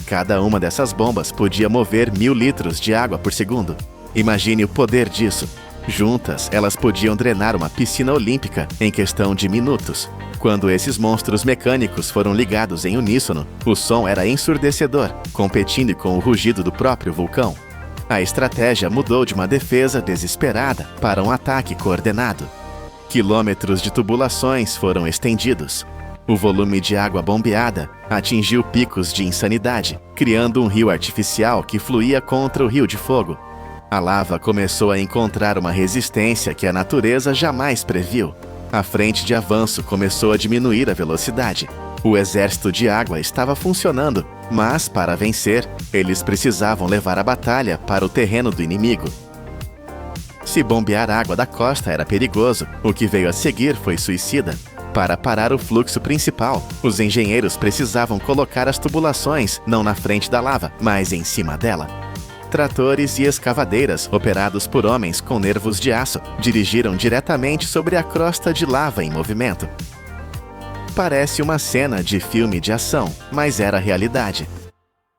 Cada uma dessas bombas podia mover 1.000 litros de água por segundo. Imagine o poder disso. Juntas, elas podiam drenar uma piscina olímpica em questão de minutos. Quando esses monstros mecânicos foram ligados em uníssono, o som era ensurdecedor, competindo com o rugido do próprio vulcão. A estratégia mudou de uma defesa desesperada para um ataque coordenado. Quilômetros de tubulações foram estendidos. O volume de água bombeada atingiu picos de insanidade, criando um rio artificial que fluía contra o Rio de Fogo. A lava começou a encontrar uma resistência que a natureza jamais previu. A frente de avanço começou a diminuir a velocidade. O exército de água estava funcionando, mas, para vencer, eles precisavam levar a batalha para o terreno do inimigo. Se bombear água da costa era perigoso, o que veio a seguir foi suicida. Para parar o fluxo principal, os engenheiros precisavam colocar as tubulações não na frente da lava, mas em cima dela. Tratores e escavadeiras, operados por homens com nervos de aço, dirigiram diretamente sobre a crosta de lava em movimento. Parece uma cena de filme de ação, mas era realidade.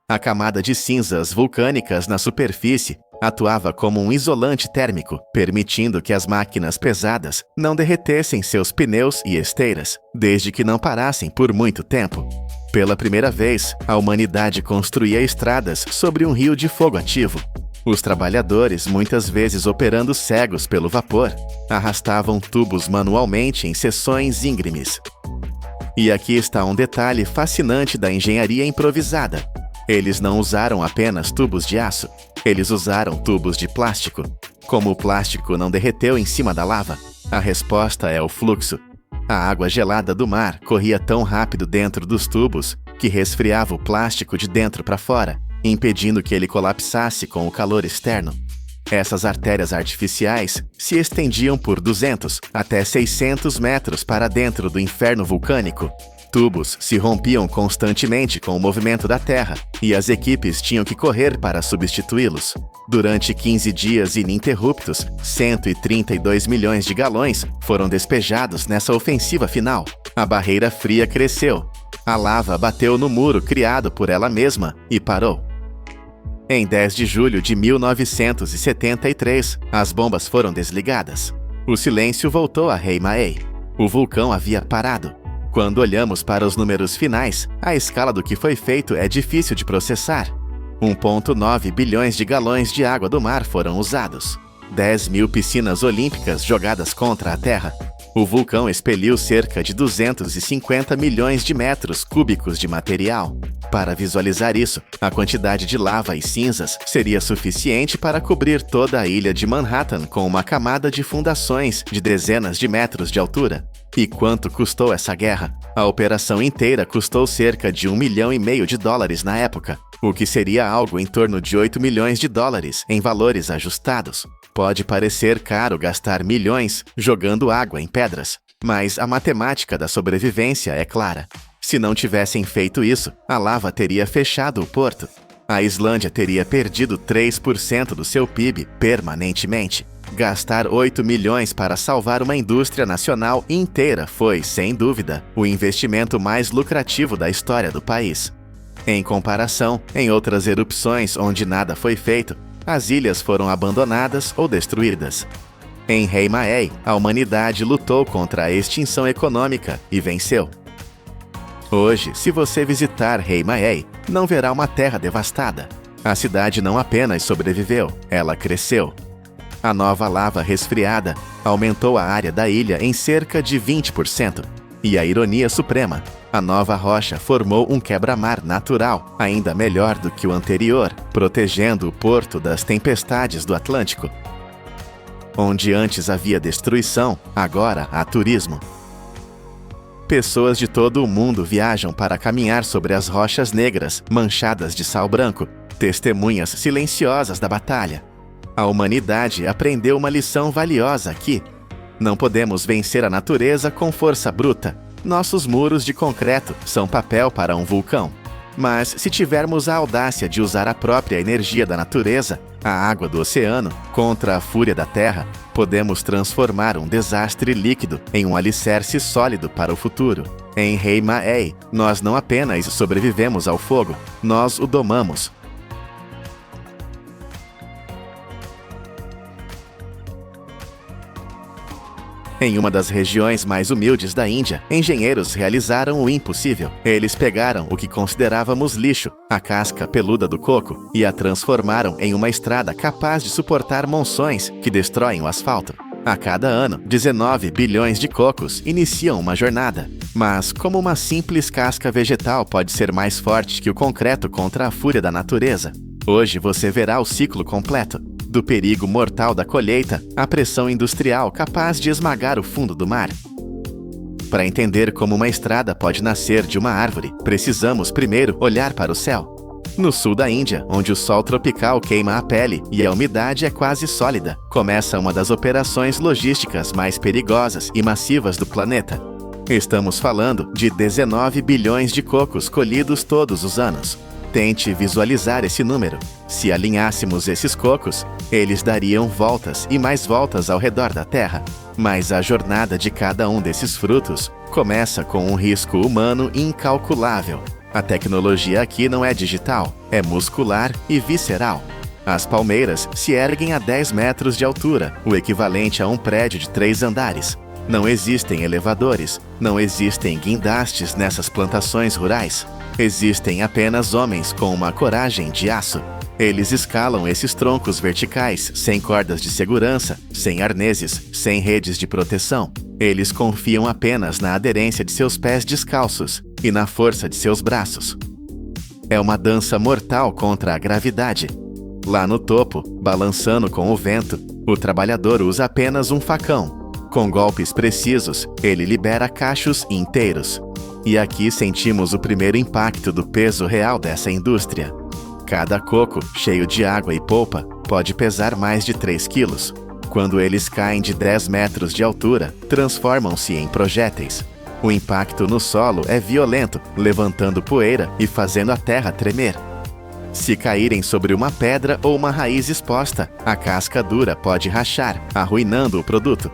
A camada de cinzas vulcânicas na superfície atuava como um isolante térmico, permitindo que as máquinas pesadas não derretessem seus pneus e esteiras, desde que não parassem por muito tempo. Pela primeira vez, a humanidade construía estradas sobre um rio de fogo ativo. Os trabalhadores, muitas vezes operando cegos pelo vapor, arrastavam tubos manualmente em seções íngremes. E aqui está um detalhe fascinante da engenharia improvisada. Eles não usaram apenas tubos de aço, eles usaram tubos de plástico. Como o plástico não derreteu em cima da lava, a resposta é o fluxo. A água gelada do mar corria tão rápido dentro dos tubos que resfriava o plástico de dentro para fora, impedindo que ele colapsasse com o calor externo. Essas artérias artificiais se estendiam por 200 até 600 metros para dentro do inferno vulcânico. Tubos se rompiam constantemente com o movimento da Terra, e as equipes tinham que correr para substituí-los. Durante 15 dias ininterruptos, 132 milhões de galões foram despejados nessa ofensiva final. A barreira fria cresceu. A lava bateu no muro criado por ela mesma e parou. Em 10 de julho de 1973, as bombas foram desligadas. O silêncio voltou a Heimaey. O vulcão havia parado. Quando olhamos para os números finais, a escala do que foi feito é difícil de processar. 1,9 bilhões de galões de água do mar foram usados. 10.000 piscinas olímpicas jogadas contra a Terra. O vulcão expeliu cerca de 250 milhões de metros cúbicos de material. Para visualizar isso, a quantidade de lava e cinzas seria suficiente para cobrir toda a ilha de Manhattan com uma camada de fundações de dezenas de metros de altura. E quanto custou essa guerra? A operação inteira custou cerca de $1,5 milhão na época, o que seria algo em torno de $8 milhões em valores ajustados. Pode parecer caro gastar milhões jogando água em pedras, mas a matemática da sobrevivência é clara. Se não tivessem feito isso, a lava teria fechado o porto. A Islândia teria perdido 3% do seu PIB permanentemente. Gastar 8 milhões para salvar uma indústria nacional inteira foi, sem dúvida, o investimento mais lucrativo da história do país. Em comparação, em outras erupções onde nada foi feito, as ilhas foram abandonadas ou destruídas. Em Heimaey, a humanidade lutou contra a extinção econômica e venceu. Hoje, se você visitar Heimaey, não verá uma terra devastada. A cidade não apenas sobreviveu, ela cresceu. A nova lava resfriada aumentou a área da ilha em cerca de 20%. E a ironia suprema, a nova rocha formou um quebra-mar natural, ainda melhor do que o anterior, protegendo o porto das tempestades do Atlântico. Onde antes havia destruição, agora há turismo. Pessoas de todo o mundo viajam para caminhar sobre as rochas negras, manchadas de sal branco, testemunhas silenciosas da batalha. A humanidade aprendeu uma lição valiosa aqui. Não podemos vencer a natureza com força bruta. Nossos muros de concreto são papel para um vulcão. Mas se tivermos a audácia de usar a própria energia da natureza, a água do oceano, contra a fúria da terra, podemos transformar um desastre líquido em um alicerce sólido para o futuro. Em Rei Maei, nós não apenas sobrevivemos ao fogo, nós o domamos. Em uma das regiões mais humildes da Índia, engenheiros realizaram o impossível. Eles pegaram o que considerávamos lixo, a casca peluda do coco, e a transformaram em uma estrada capaz de suportar monções que destroem o asfalto. A cada ano, 19 bilhões de cocos iniciam uma jornada. Mas como uma simples casca vegetal pode ser mais forte que o concreto contra a fúria da natureza? Hoje você verá o ciclo completo. Do perigo mortal da colheita à pressão industrial capaz de esmagar o fundo do mar. Para entender como uma estrada pode nascer de uma árvore, precisamos primeiro olhar para o céu. No sul da Índia, onde o sol tropical queima a pele e a umidade é quase sólida, começa uma das operações logísticas mais perigosas e massivas do planeta. Estamos falando de 19 bilhões de cocos colhidos todos os anos. Tente visualizar esse número. Se alinhássemos esses cocos, eles dariam voltas e mais voltas ao redor da Terra. Mas a jornada de cada um desses frutos começa com um risco humano incalculável. A tecnologia aqui não é digital, é muscular e visceral. As palmeiras se erguem a 10 metros de altura, o equivalente a um prédio de 3 andares. Não existem elevadores, não existem guindastes nessas plantações rurais. Existem apenas homens com uma coragem de aço. Eles escalam esses troncos verticais sem cordas de segurança, sem arneses, sem redes de proteção. Eles confiam apenas na aderência de seus pés descalços e na força de seus braços. É uma dança mortal contra a gravidade. Lá no topo, balançando com o vento, o trabalhador usa apenas um facão. Com golpes precisos, ele libera cachos inteiros. E aqui sentimos o primeiro impacto do peso real dessa indústria. Cada coco, cheio de água e polpa, pode pesar mais de 3 quilos. Quando eles caem de 10 metros de altura, transformam-se em projéteis. O impacto no solo é violento, levantando poeira e fazendo a terra tremer. Se caírem sobre uma pedra ou uma raiz exposta, a casca dura pode rachar, arruinando o produto.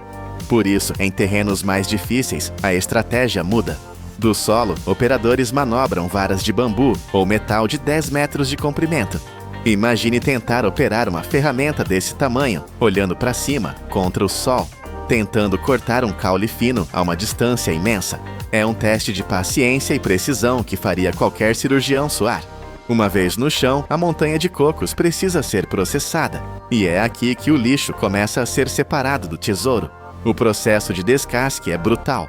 Por isso, em terrenos mais difíceis, a estratégia muda. Do solo, operadores manobram varas de bambu ou metal de 10 metros de comprimento. Imagine tentar operar uma ferramenta desse tamanho, olhando para cima, contra o sol, tentando cortar um caule fino a uma distância imensa. É um teste de paciência e precisão que faria qualquer cirurgião suar. Uma vez no chão, a montanha de cocos precisa ser processada. E é aqui que o lixo começa a ser separado do tesouro. O processo de descasque é brutal.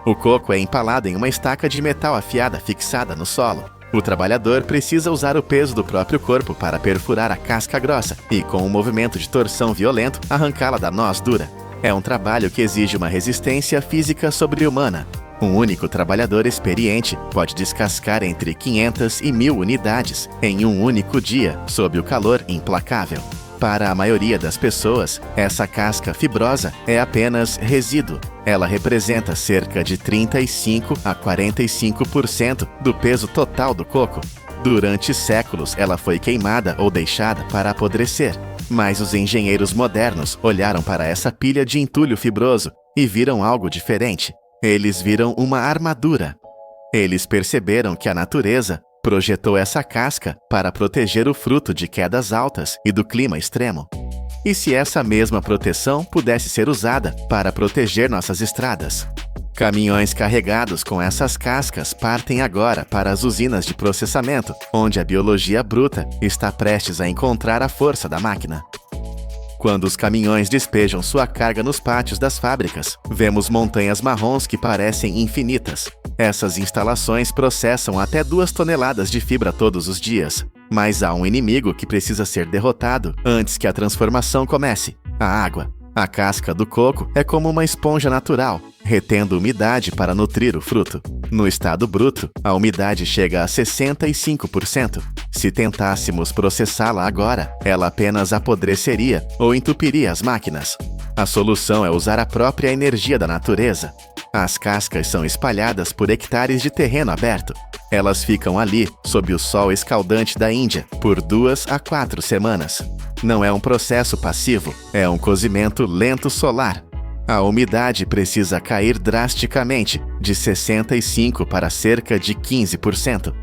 O coco é empalado em uma estaca de metal afiada fixada no solo. O trabalhador precisa usar o peso do próprio corpo para perfurar a casca grossa e, com um movimento de torção violento, arrancá-la da noz dura. É um trabalho que exige uma resistência física sobre-humana. Um único trabalhador experiente pode descascar entre 500 e 1.000 unidades em um único dia, sob o calor implacável. Para a maioria das pessoas, essa casca fibrosa é apenas resíduo. Ela representa cerca de 35 a 45% do peso total do coco. Durante séculos, ela foi queimada ou deixada para apodrecer. Mas os engenheiros modernos olharam para essa pilha de entulho fibroso e viram algo diferente. Eles viram uma armadura. Eles perceberam que a natureza projetou essa casca para proteger o fruto de quedas altas e do clima extremo. E se essa mesma proteção pudesse ser usada para proteger nossas estradas? Caminhões carregados com essas cascas partem agora para as usinas de processamento, onde a biologia bruta está prestes a encontrar a força da máquina. Quando os caminhões despejam sua carga nos pátios das fábricas, vemos montanhas marrons que parecem infinitas. Essas instalações processam até 2 toneladas de fibra todos os dias. Mas há um inimigo que precisa ser derrotado antes que a transformação comece: a água. A casca do coco é como uma esponja natural, retendo umidade para nutrir o fruto. No estado bruto, a umidade chega a 65%. Se tentássemos processá-la agora, ela apenas apodreceria ou entupiria as máquinas. A solução é usar a própria energia da natureza. As cascas são espalhadas por hectares de terreno aberto. Elas ficam ali, sob o sol escaldante da Índia, por 2 a 4 semanas. Não é um processo passivo, é um cozimento lento solar. A umidade precisa cair drasticamente, de 65% para cerca de 15%.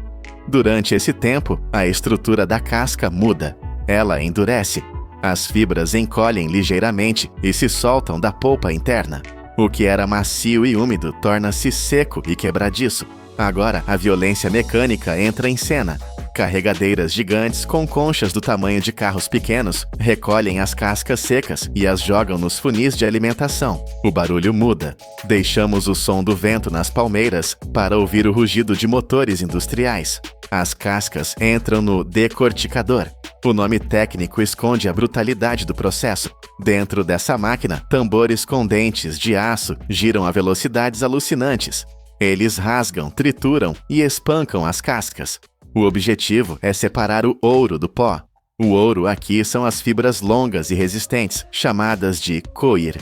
Durante esse tempo, a estrutura da casca muda. Ela endurece. As fibras encolhem ligeiramente e se soltam da polpa interna. O que era macio e úmido torna-se seco e quebradiço. Agora, a violência mecânica entra em cena. Carregadeiras gigantes com conchas do tamanho de carros pequenos recolhem as cascas secas e as jogam nos funis de alimentação. O barulho muda. Deixamos o som do vento nas palmeiras para ouvir o rugido de motores industriais. As cascas entram no decorticador. O nome técnico esconde a brutalidade do processo. Dentro dessa máquina, tambores com dentes de aço giram a velocidades alucinantes. Eles rasgam, trituram e espancam as cascas. O objetivo é separar o ouro do pó. O ouro aqui são as fibras longas e resistentes, chamadas de coir.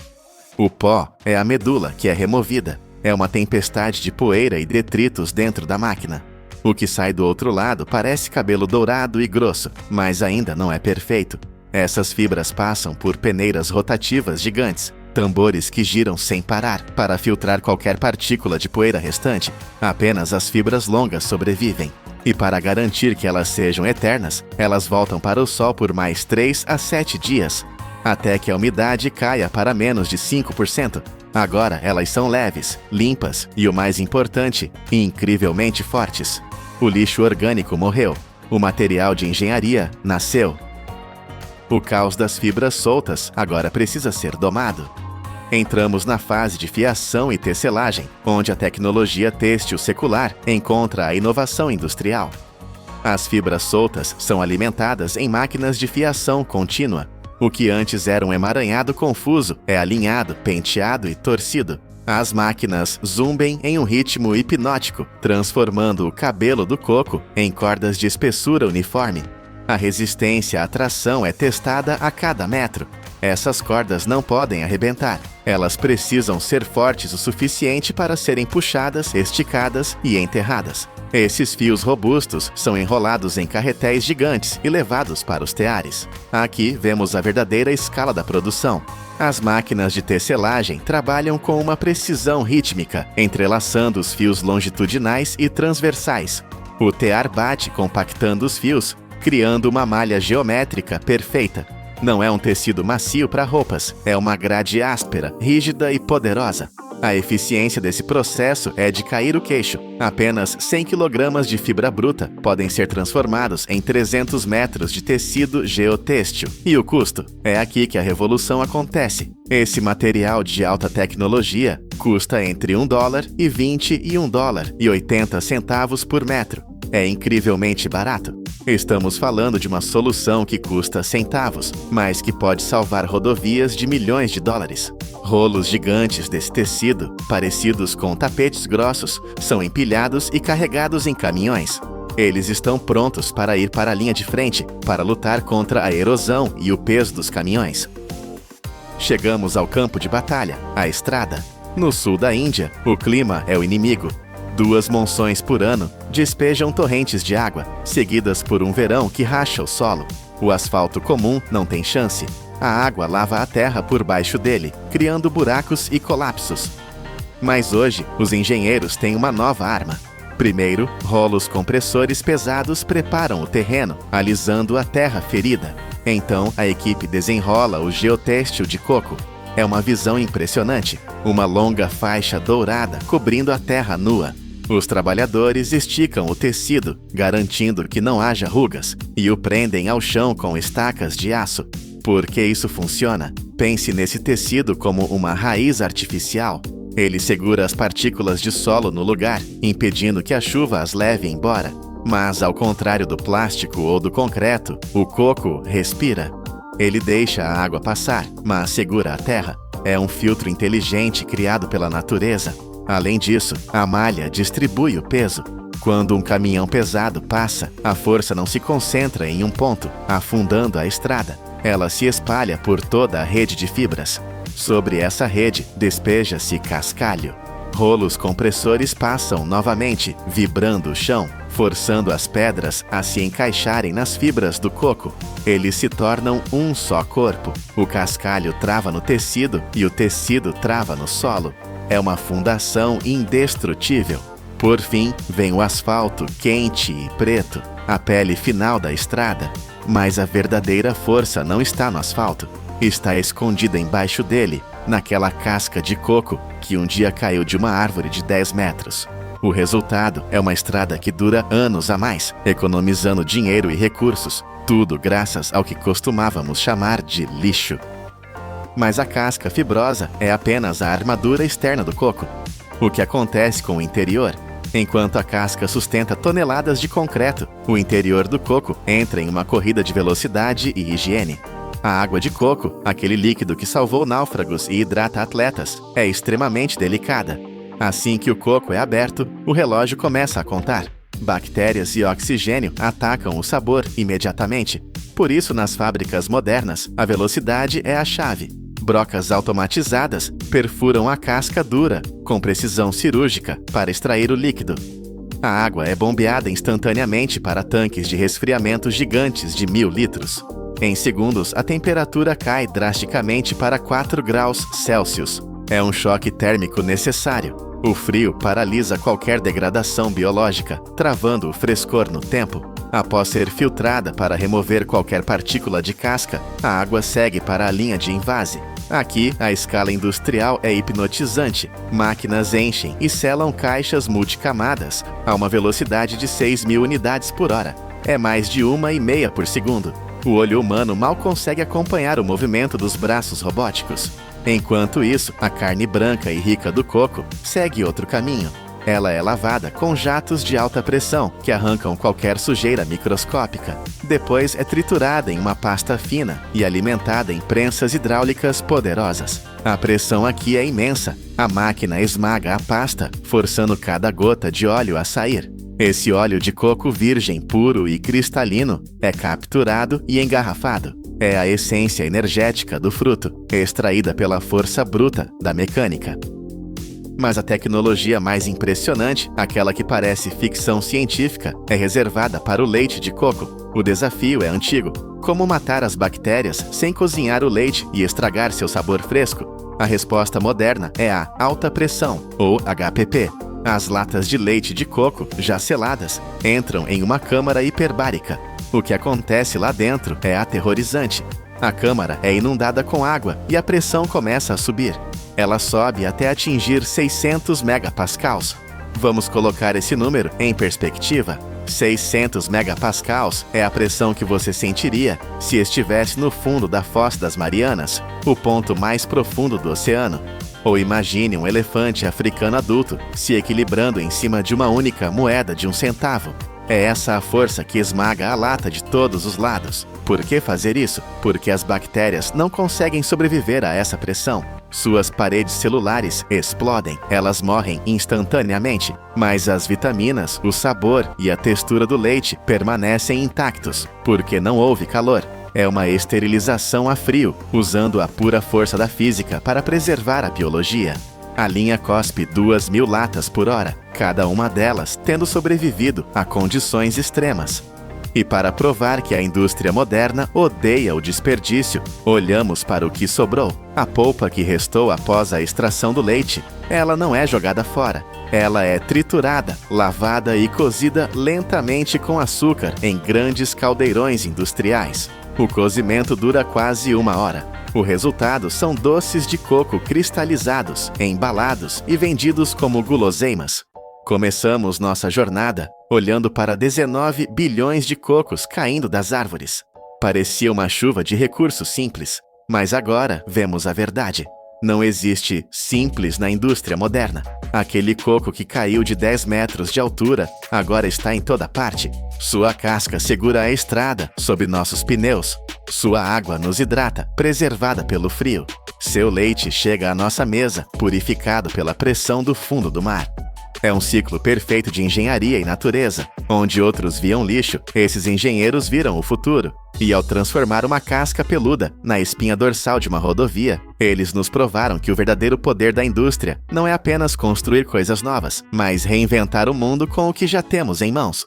O pó é a medula que é removida. É uma tempestade de poeira e detritos dentro da máquina. O que sai do outro lado parece cabelo dourado e grosso, mas ainda não é perfeito. Essas fibras passam por peneiras rotativas gigantes, tambores que giram sem parar para filtrar qualquer partícula de poeira restante. Apenas as fibras longas sobrevivem. E para garantir que elas sejam eternas, elas voltam para o sol por mais 3 a 7 dias, até que a umidade caia para menos de 5%. Agora elas são leves, limpas e, o mais importante, incrivelmente fortes. O lixo orgânico morreu. O material de engenharia nasceu. O caos das fibras soltas agora precisa ser domado. Entramos na fase de fiação e tecelagem, onde a tecnologia têxtil secular encontra a inovação industrial. As fibras soltas são alimentadas em máquinas de fiação contínua. O que antes era um emaranhado confuso é alinhado, penteado e torcido. As máquinas zumbem em um ritmo hipnótico, transformando o cabelo do coco em cordas de espessura uniforme. A resistência à tração é testada a cada metro. Essas cordas não podem arrebentar. Elas precisam ser fortes o suficiente para serem puxadas, esticadas e enterradas. Esses fios robustos são enrolados em carretéis gigantes e levados para os teares. Aqui vemos a verdadeira escala da produção. As máquinas de tecelagem trabalham com uma precisão rítmica, entrelaçando os fios longitudinais e transversais. O tear bate compactando os fios, criando uma malha geométrica perfeita. Não é um tecido macio para roupas, é uma grade áspera, rígida e poderosa. A eficiência desse processo é de cair o queixo. Apenas 100 kg de fibra bruta podem ser transformados em 300 metros de tecido geotêxtil. E o custo? É aqui que a revolução acontece. Esse material de alta tecnologia custa entre $1 e 20 e $1,80 por metro. É incrivelmente barato. Estamos falando de uma solução que custa centavos, mas que pode salvar rodovias de milhões de dólares. Rolos gigantes desse tecido, parecidos com tapetes grossos, são empilhados e carregados em caminhões. Eles estão prontos para ir para a linha de frente, para lutar contra a erosão e o peso dos caminhões. Chegamos ao campo de batalha, a estrada. No sul da Índia, o clima é o inimigo. 2 monções por ano despejam torrentes de água, seguidas por um verão que racha o solo. O asfalto comum não tem chance. A água lava a terra por baixo dele, criando buracos e colapsos. Mas hoje, os engenheiros têm uma nova arma. Primeiro, rolos compressores pesados preparam o terreno, alisando a terra ferida. Então, a equipe desenrola o geotêxtil de coco. É uma visão impressionante. Uma longa faixa dourada cobrindo a terra nua. Os trabalhadores esticam o tecido, garantindo que não haja rugas, e o prendem ao chão com estacas de aço. Por que isso funciona? Pense nesse tecido como uma raiz artificial. Ele segura as partículas de solo no lugar, impedindo que a chuva as leve embora. Mas, ao contrário do plástico ou do concreto, o coco respira. Ele deixa a água passar, mas segura a terra. É um filtro inteligente criado pela natureza. Além disso, a malha distribui o peso. Quando um caminhão pesado passa, a força não se concentra em um ponto, afundando a estrada. Ela se espalha por toda a rede de fibras. Sobre essa rede, despeja-se cascalho. Rolos compressores passam novamente, vibrando o chão. forçando as pedras a se encaixarem nas fibras do coco. Eles se tornam um só corpo. O cascalho trava no tecido e o tecido trava no solo. É uma fundação indestrutível. Por fim, vem o asfalto quente e preto, a pele final da estrada. Mas a verdadeira força não está no asfalto. Está escondida embaixo dele, naquela casca de coco que um dia caiu de uma árvore de 10 metros. O resultado é uma estrada que dura anos a mais, economizando dinheiro e recursos, tudo graças ao que costumávamos chamar de lixo. Mas a casca fibrosa é apenas a armadura externa do coco. O que acontece com o interior? Enquanto a casca sustenta toneladas de concreto, o interior do coco entra em uma corrida de velocidade e higiene. A água de coco, aquele líquido que salvou náufragos e hidrata atletas, é extremamente delicada. Assim que o coco é aberto, o relógio começa a contar. Bactérias e oxigênio atacam o sabor imediatamente. Por isso, nas fábricas modernas, a velocidade é a chave. Brocas automatizadas perfuram a casca dura, com precisão cirúrgica, para extrair o líquido. A água é bombeada instantaneamente para tanques de resfriamento gigantes de 1000 litros. Em segundos, a temperatura cai drasticamente para 4 graus Celsius. É um choque térmico necessário. O frio paralisa qualquer degradação biológica, travando o frescor no tempo. Após ser filtrada para remover qualquer partícula de casca, a água segue para a linha de envase. Aqui, a escala industrial é hipnotizante. Máquinas enchem e selam caixas multicamadas a uma velocidade de 6.000 unidades por hora. É mais de 1,5 por segundo. O olho humano mal consegue acompanhar o movimento dos braços robóticos. Enquanto isso, a carne branca e rica do coco segue outro caminho. Ela é lavada com jatos de alta pressão que arrancam qualquer sujeira microscópica. Depois é triturada em uma pasta fina e alimentada em prensas hidráulicas poderosas. A pressão aqui é imensa. A máquina esmaga a pasta, forçando cada gota de óleo a sair. Esse óleo de coco virgem, puro e cristalino é capturado e engarrafado. É a essência energética do fruto, extraída pela força bruta da mecânica. Mas a tecnologia mais impressionante, aquela que parece ficção científica, é reservada para o leite de coco. O desafio é antigo. Como matar as bactérias sem cozinhar o leite e estragar seu sabor fresco? A resposta moderna é a alta pressão, ou HPP. As latas de leite de coco, já seladas, entram em uma câmara hiperbárica. O que acontece lá dentro é aterrorizante. A câmara é inundada com água e a pressão começa a subir. Ela sobe até atingir 600 megapascals. Vamos colocar esse número em perspectiva. 600 megapascals é a pressão que você sentiria se estivesse no fundo da Foz das Marianas, o ponto mais profundo do oceano. Ou imagine um elefante africano adulto se equilibrando em cima de uma única moeda de 1 centavo. É essa a força que esmaga a lata de todos os lados. Por que fazer isso? Porque as bactérias não conseguem sobreviver a essa pressão. Suas paredes celulares explodem, elas morrem instantaneamente, mas as vitaminas, o sabor e a textura do leite permanecem intactos, porque não houve calor. É uma esterilização a frio, usando a pura força da física para preservar a biologia. A linha cospe 2.000 latas por hora, cada uma delas tendo sobrevivido a condições extremas. E para provar que a indústria moderna odeia o desperdício, olhamos para o que sobrou, a polpa que restou após a extração do leite. Ela não é jogada fora. Ela é triturada, lavada e cozida lentamente com açúcar em grandes caldeirões industriais. O cozimento dura quase 1 hora. O resultado são doces de coco cristalizados, embalados e vendidos como guloseimas. Começamos nossa jornada olhando para 19 bilhões de cocos caindo das árvores. Parecia uma chuva de recursos simples, mas agora vemos a verdade. Não existe simples na indústria moderna. Aquele coco que caiu de 10 metros de altura agora está em toda parte. Sua casca segura a estrada sob nossos pneus. Sua água nos hidrata, preservada pelo frio. Seu leite chega à nossa mesa, purificado pela pressão do fundo do mar. É um ciclo perfeito de engenharia e natureza. Onde outros viam lixo, esses engenheiros viram o futuro. E ao transformar uma casca peluda na espinha dorsal de uma rodovia, eles nos provaram que o verdadeiro poder da indústria não é apenas construir coisas novas, mas reinventar o mundo com o que já temos em mãos.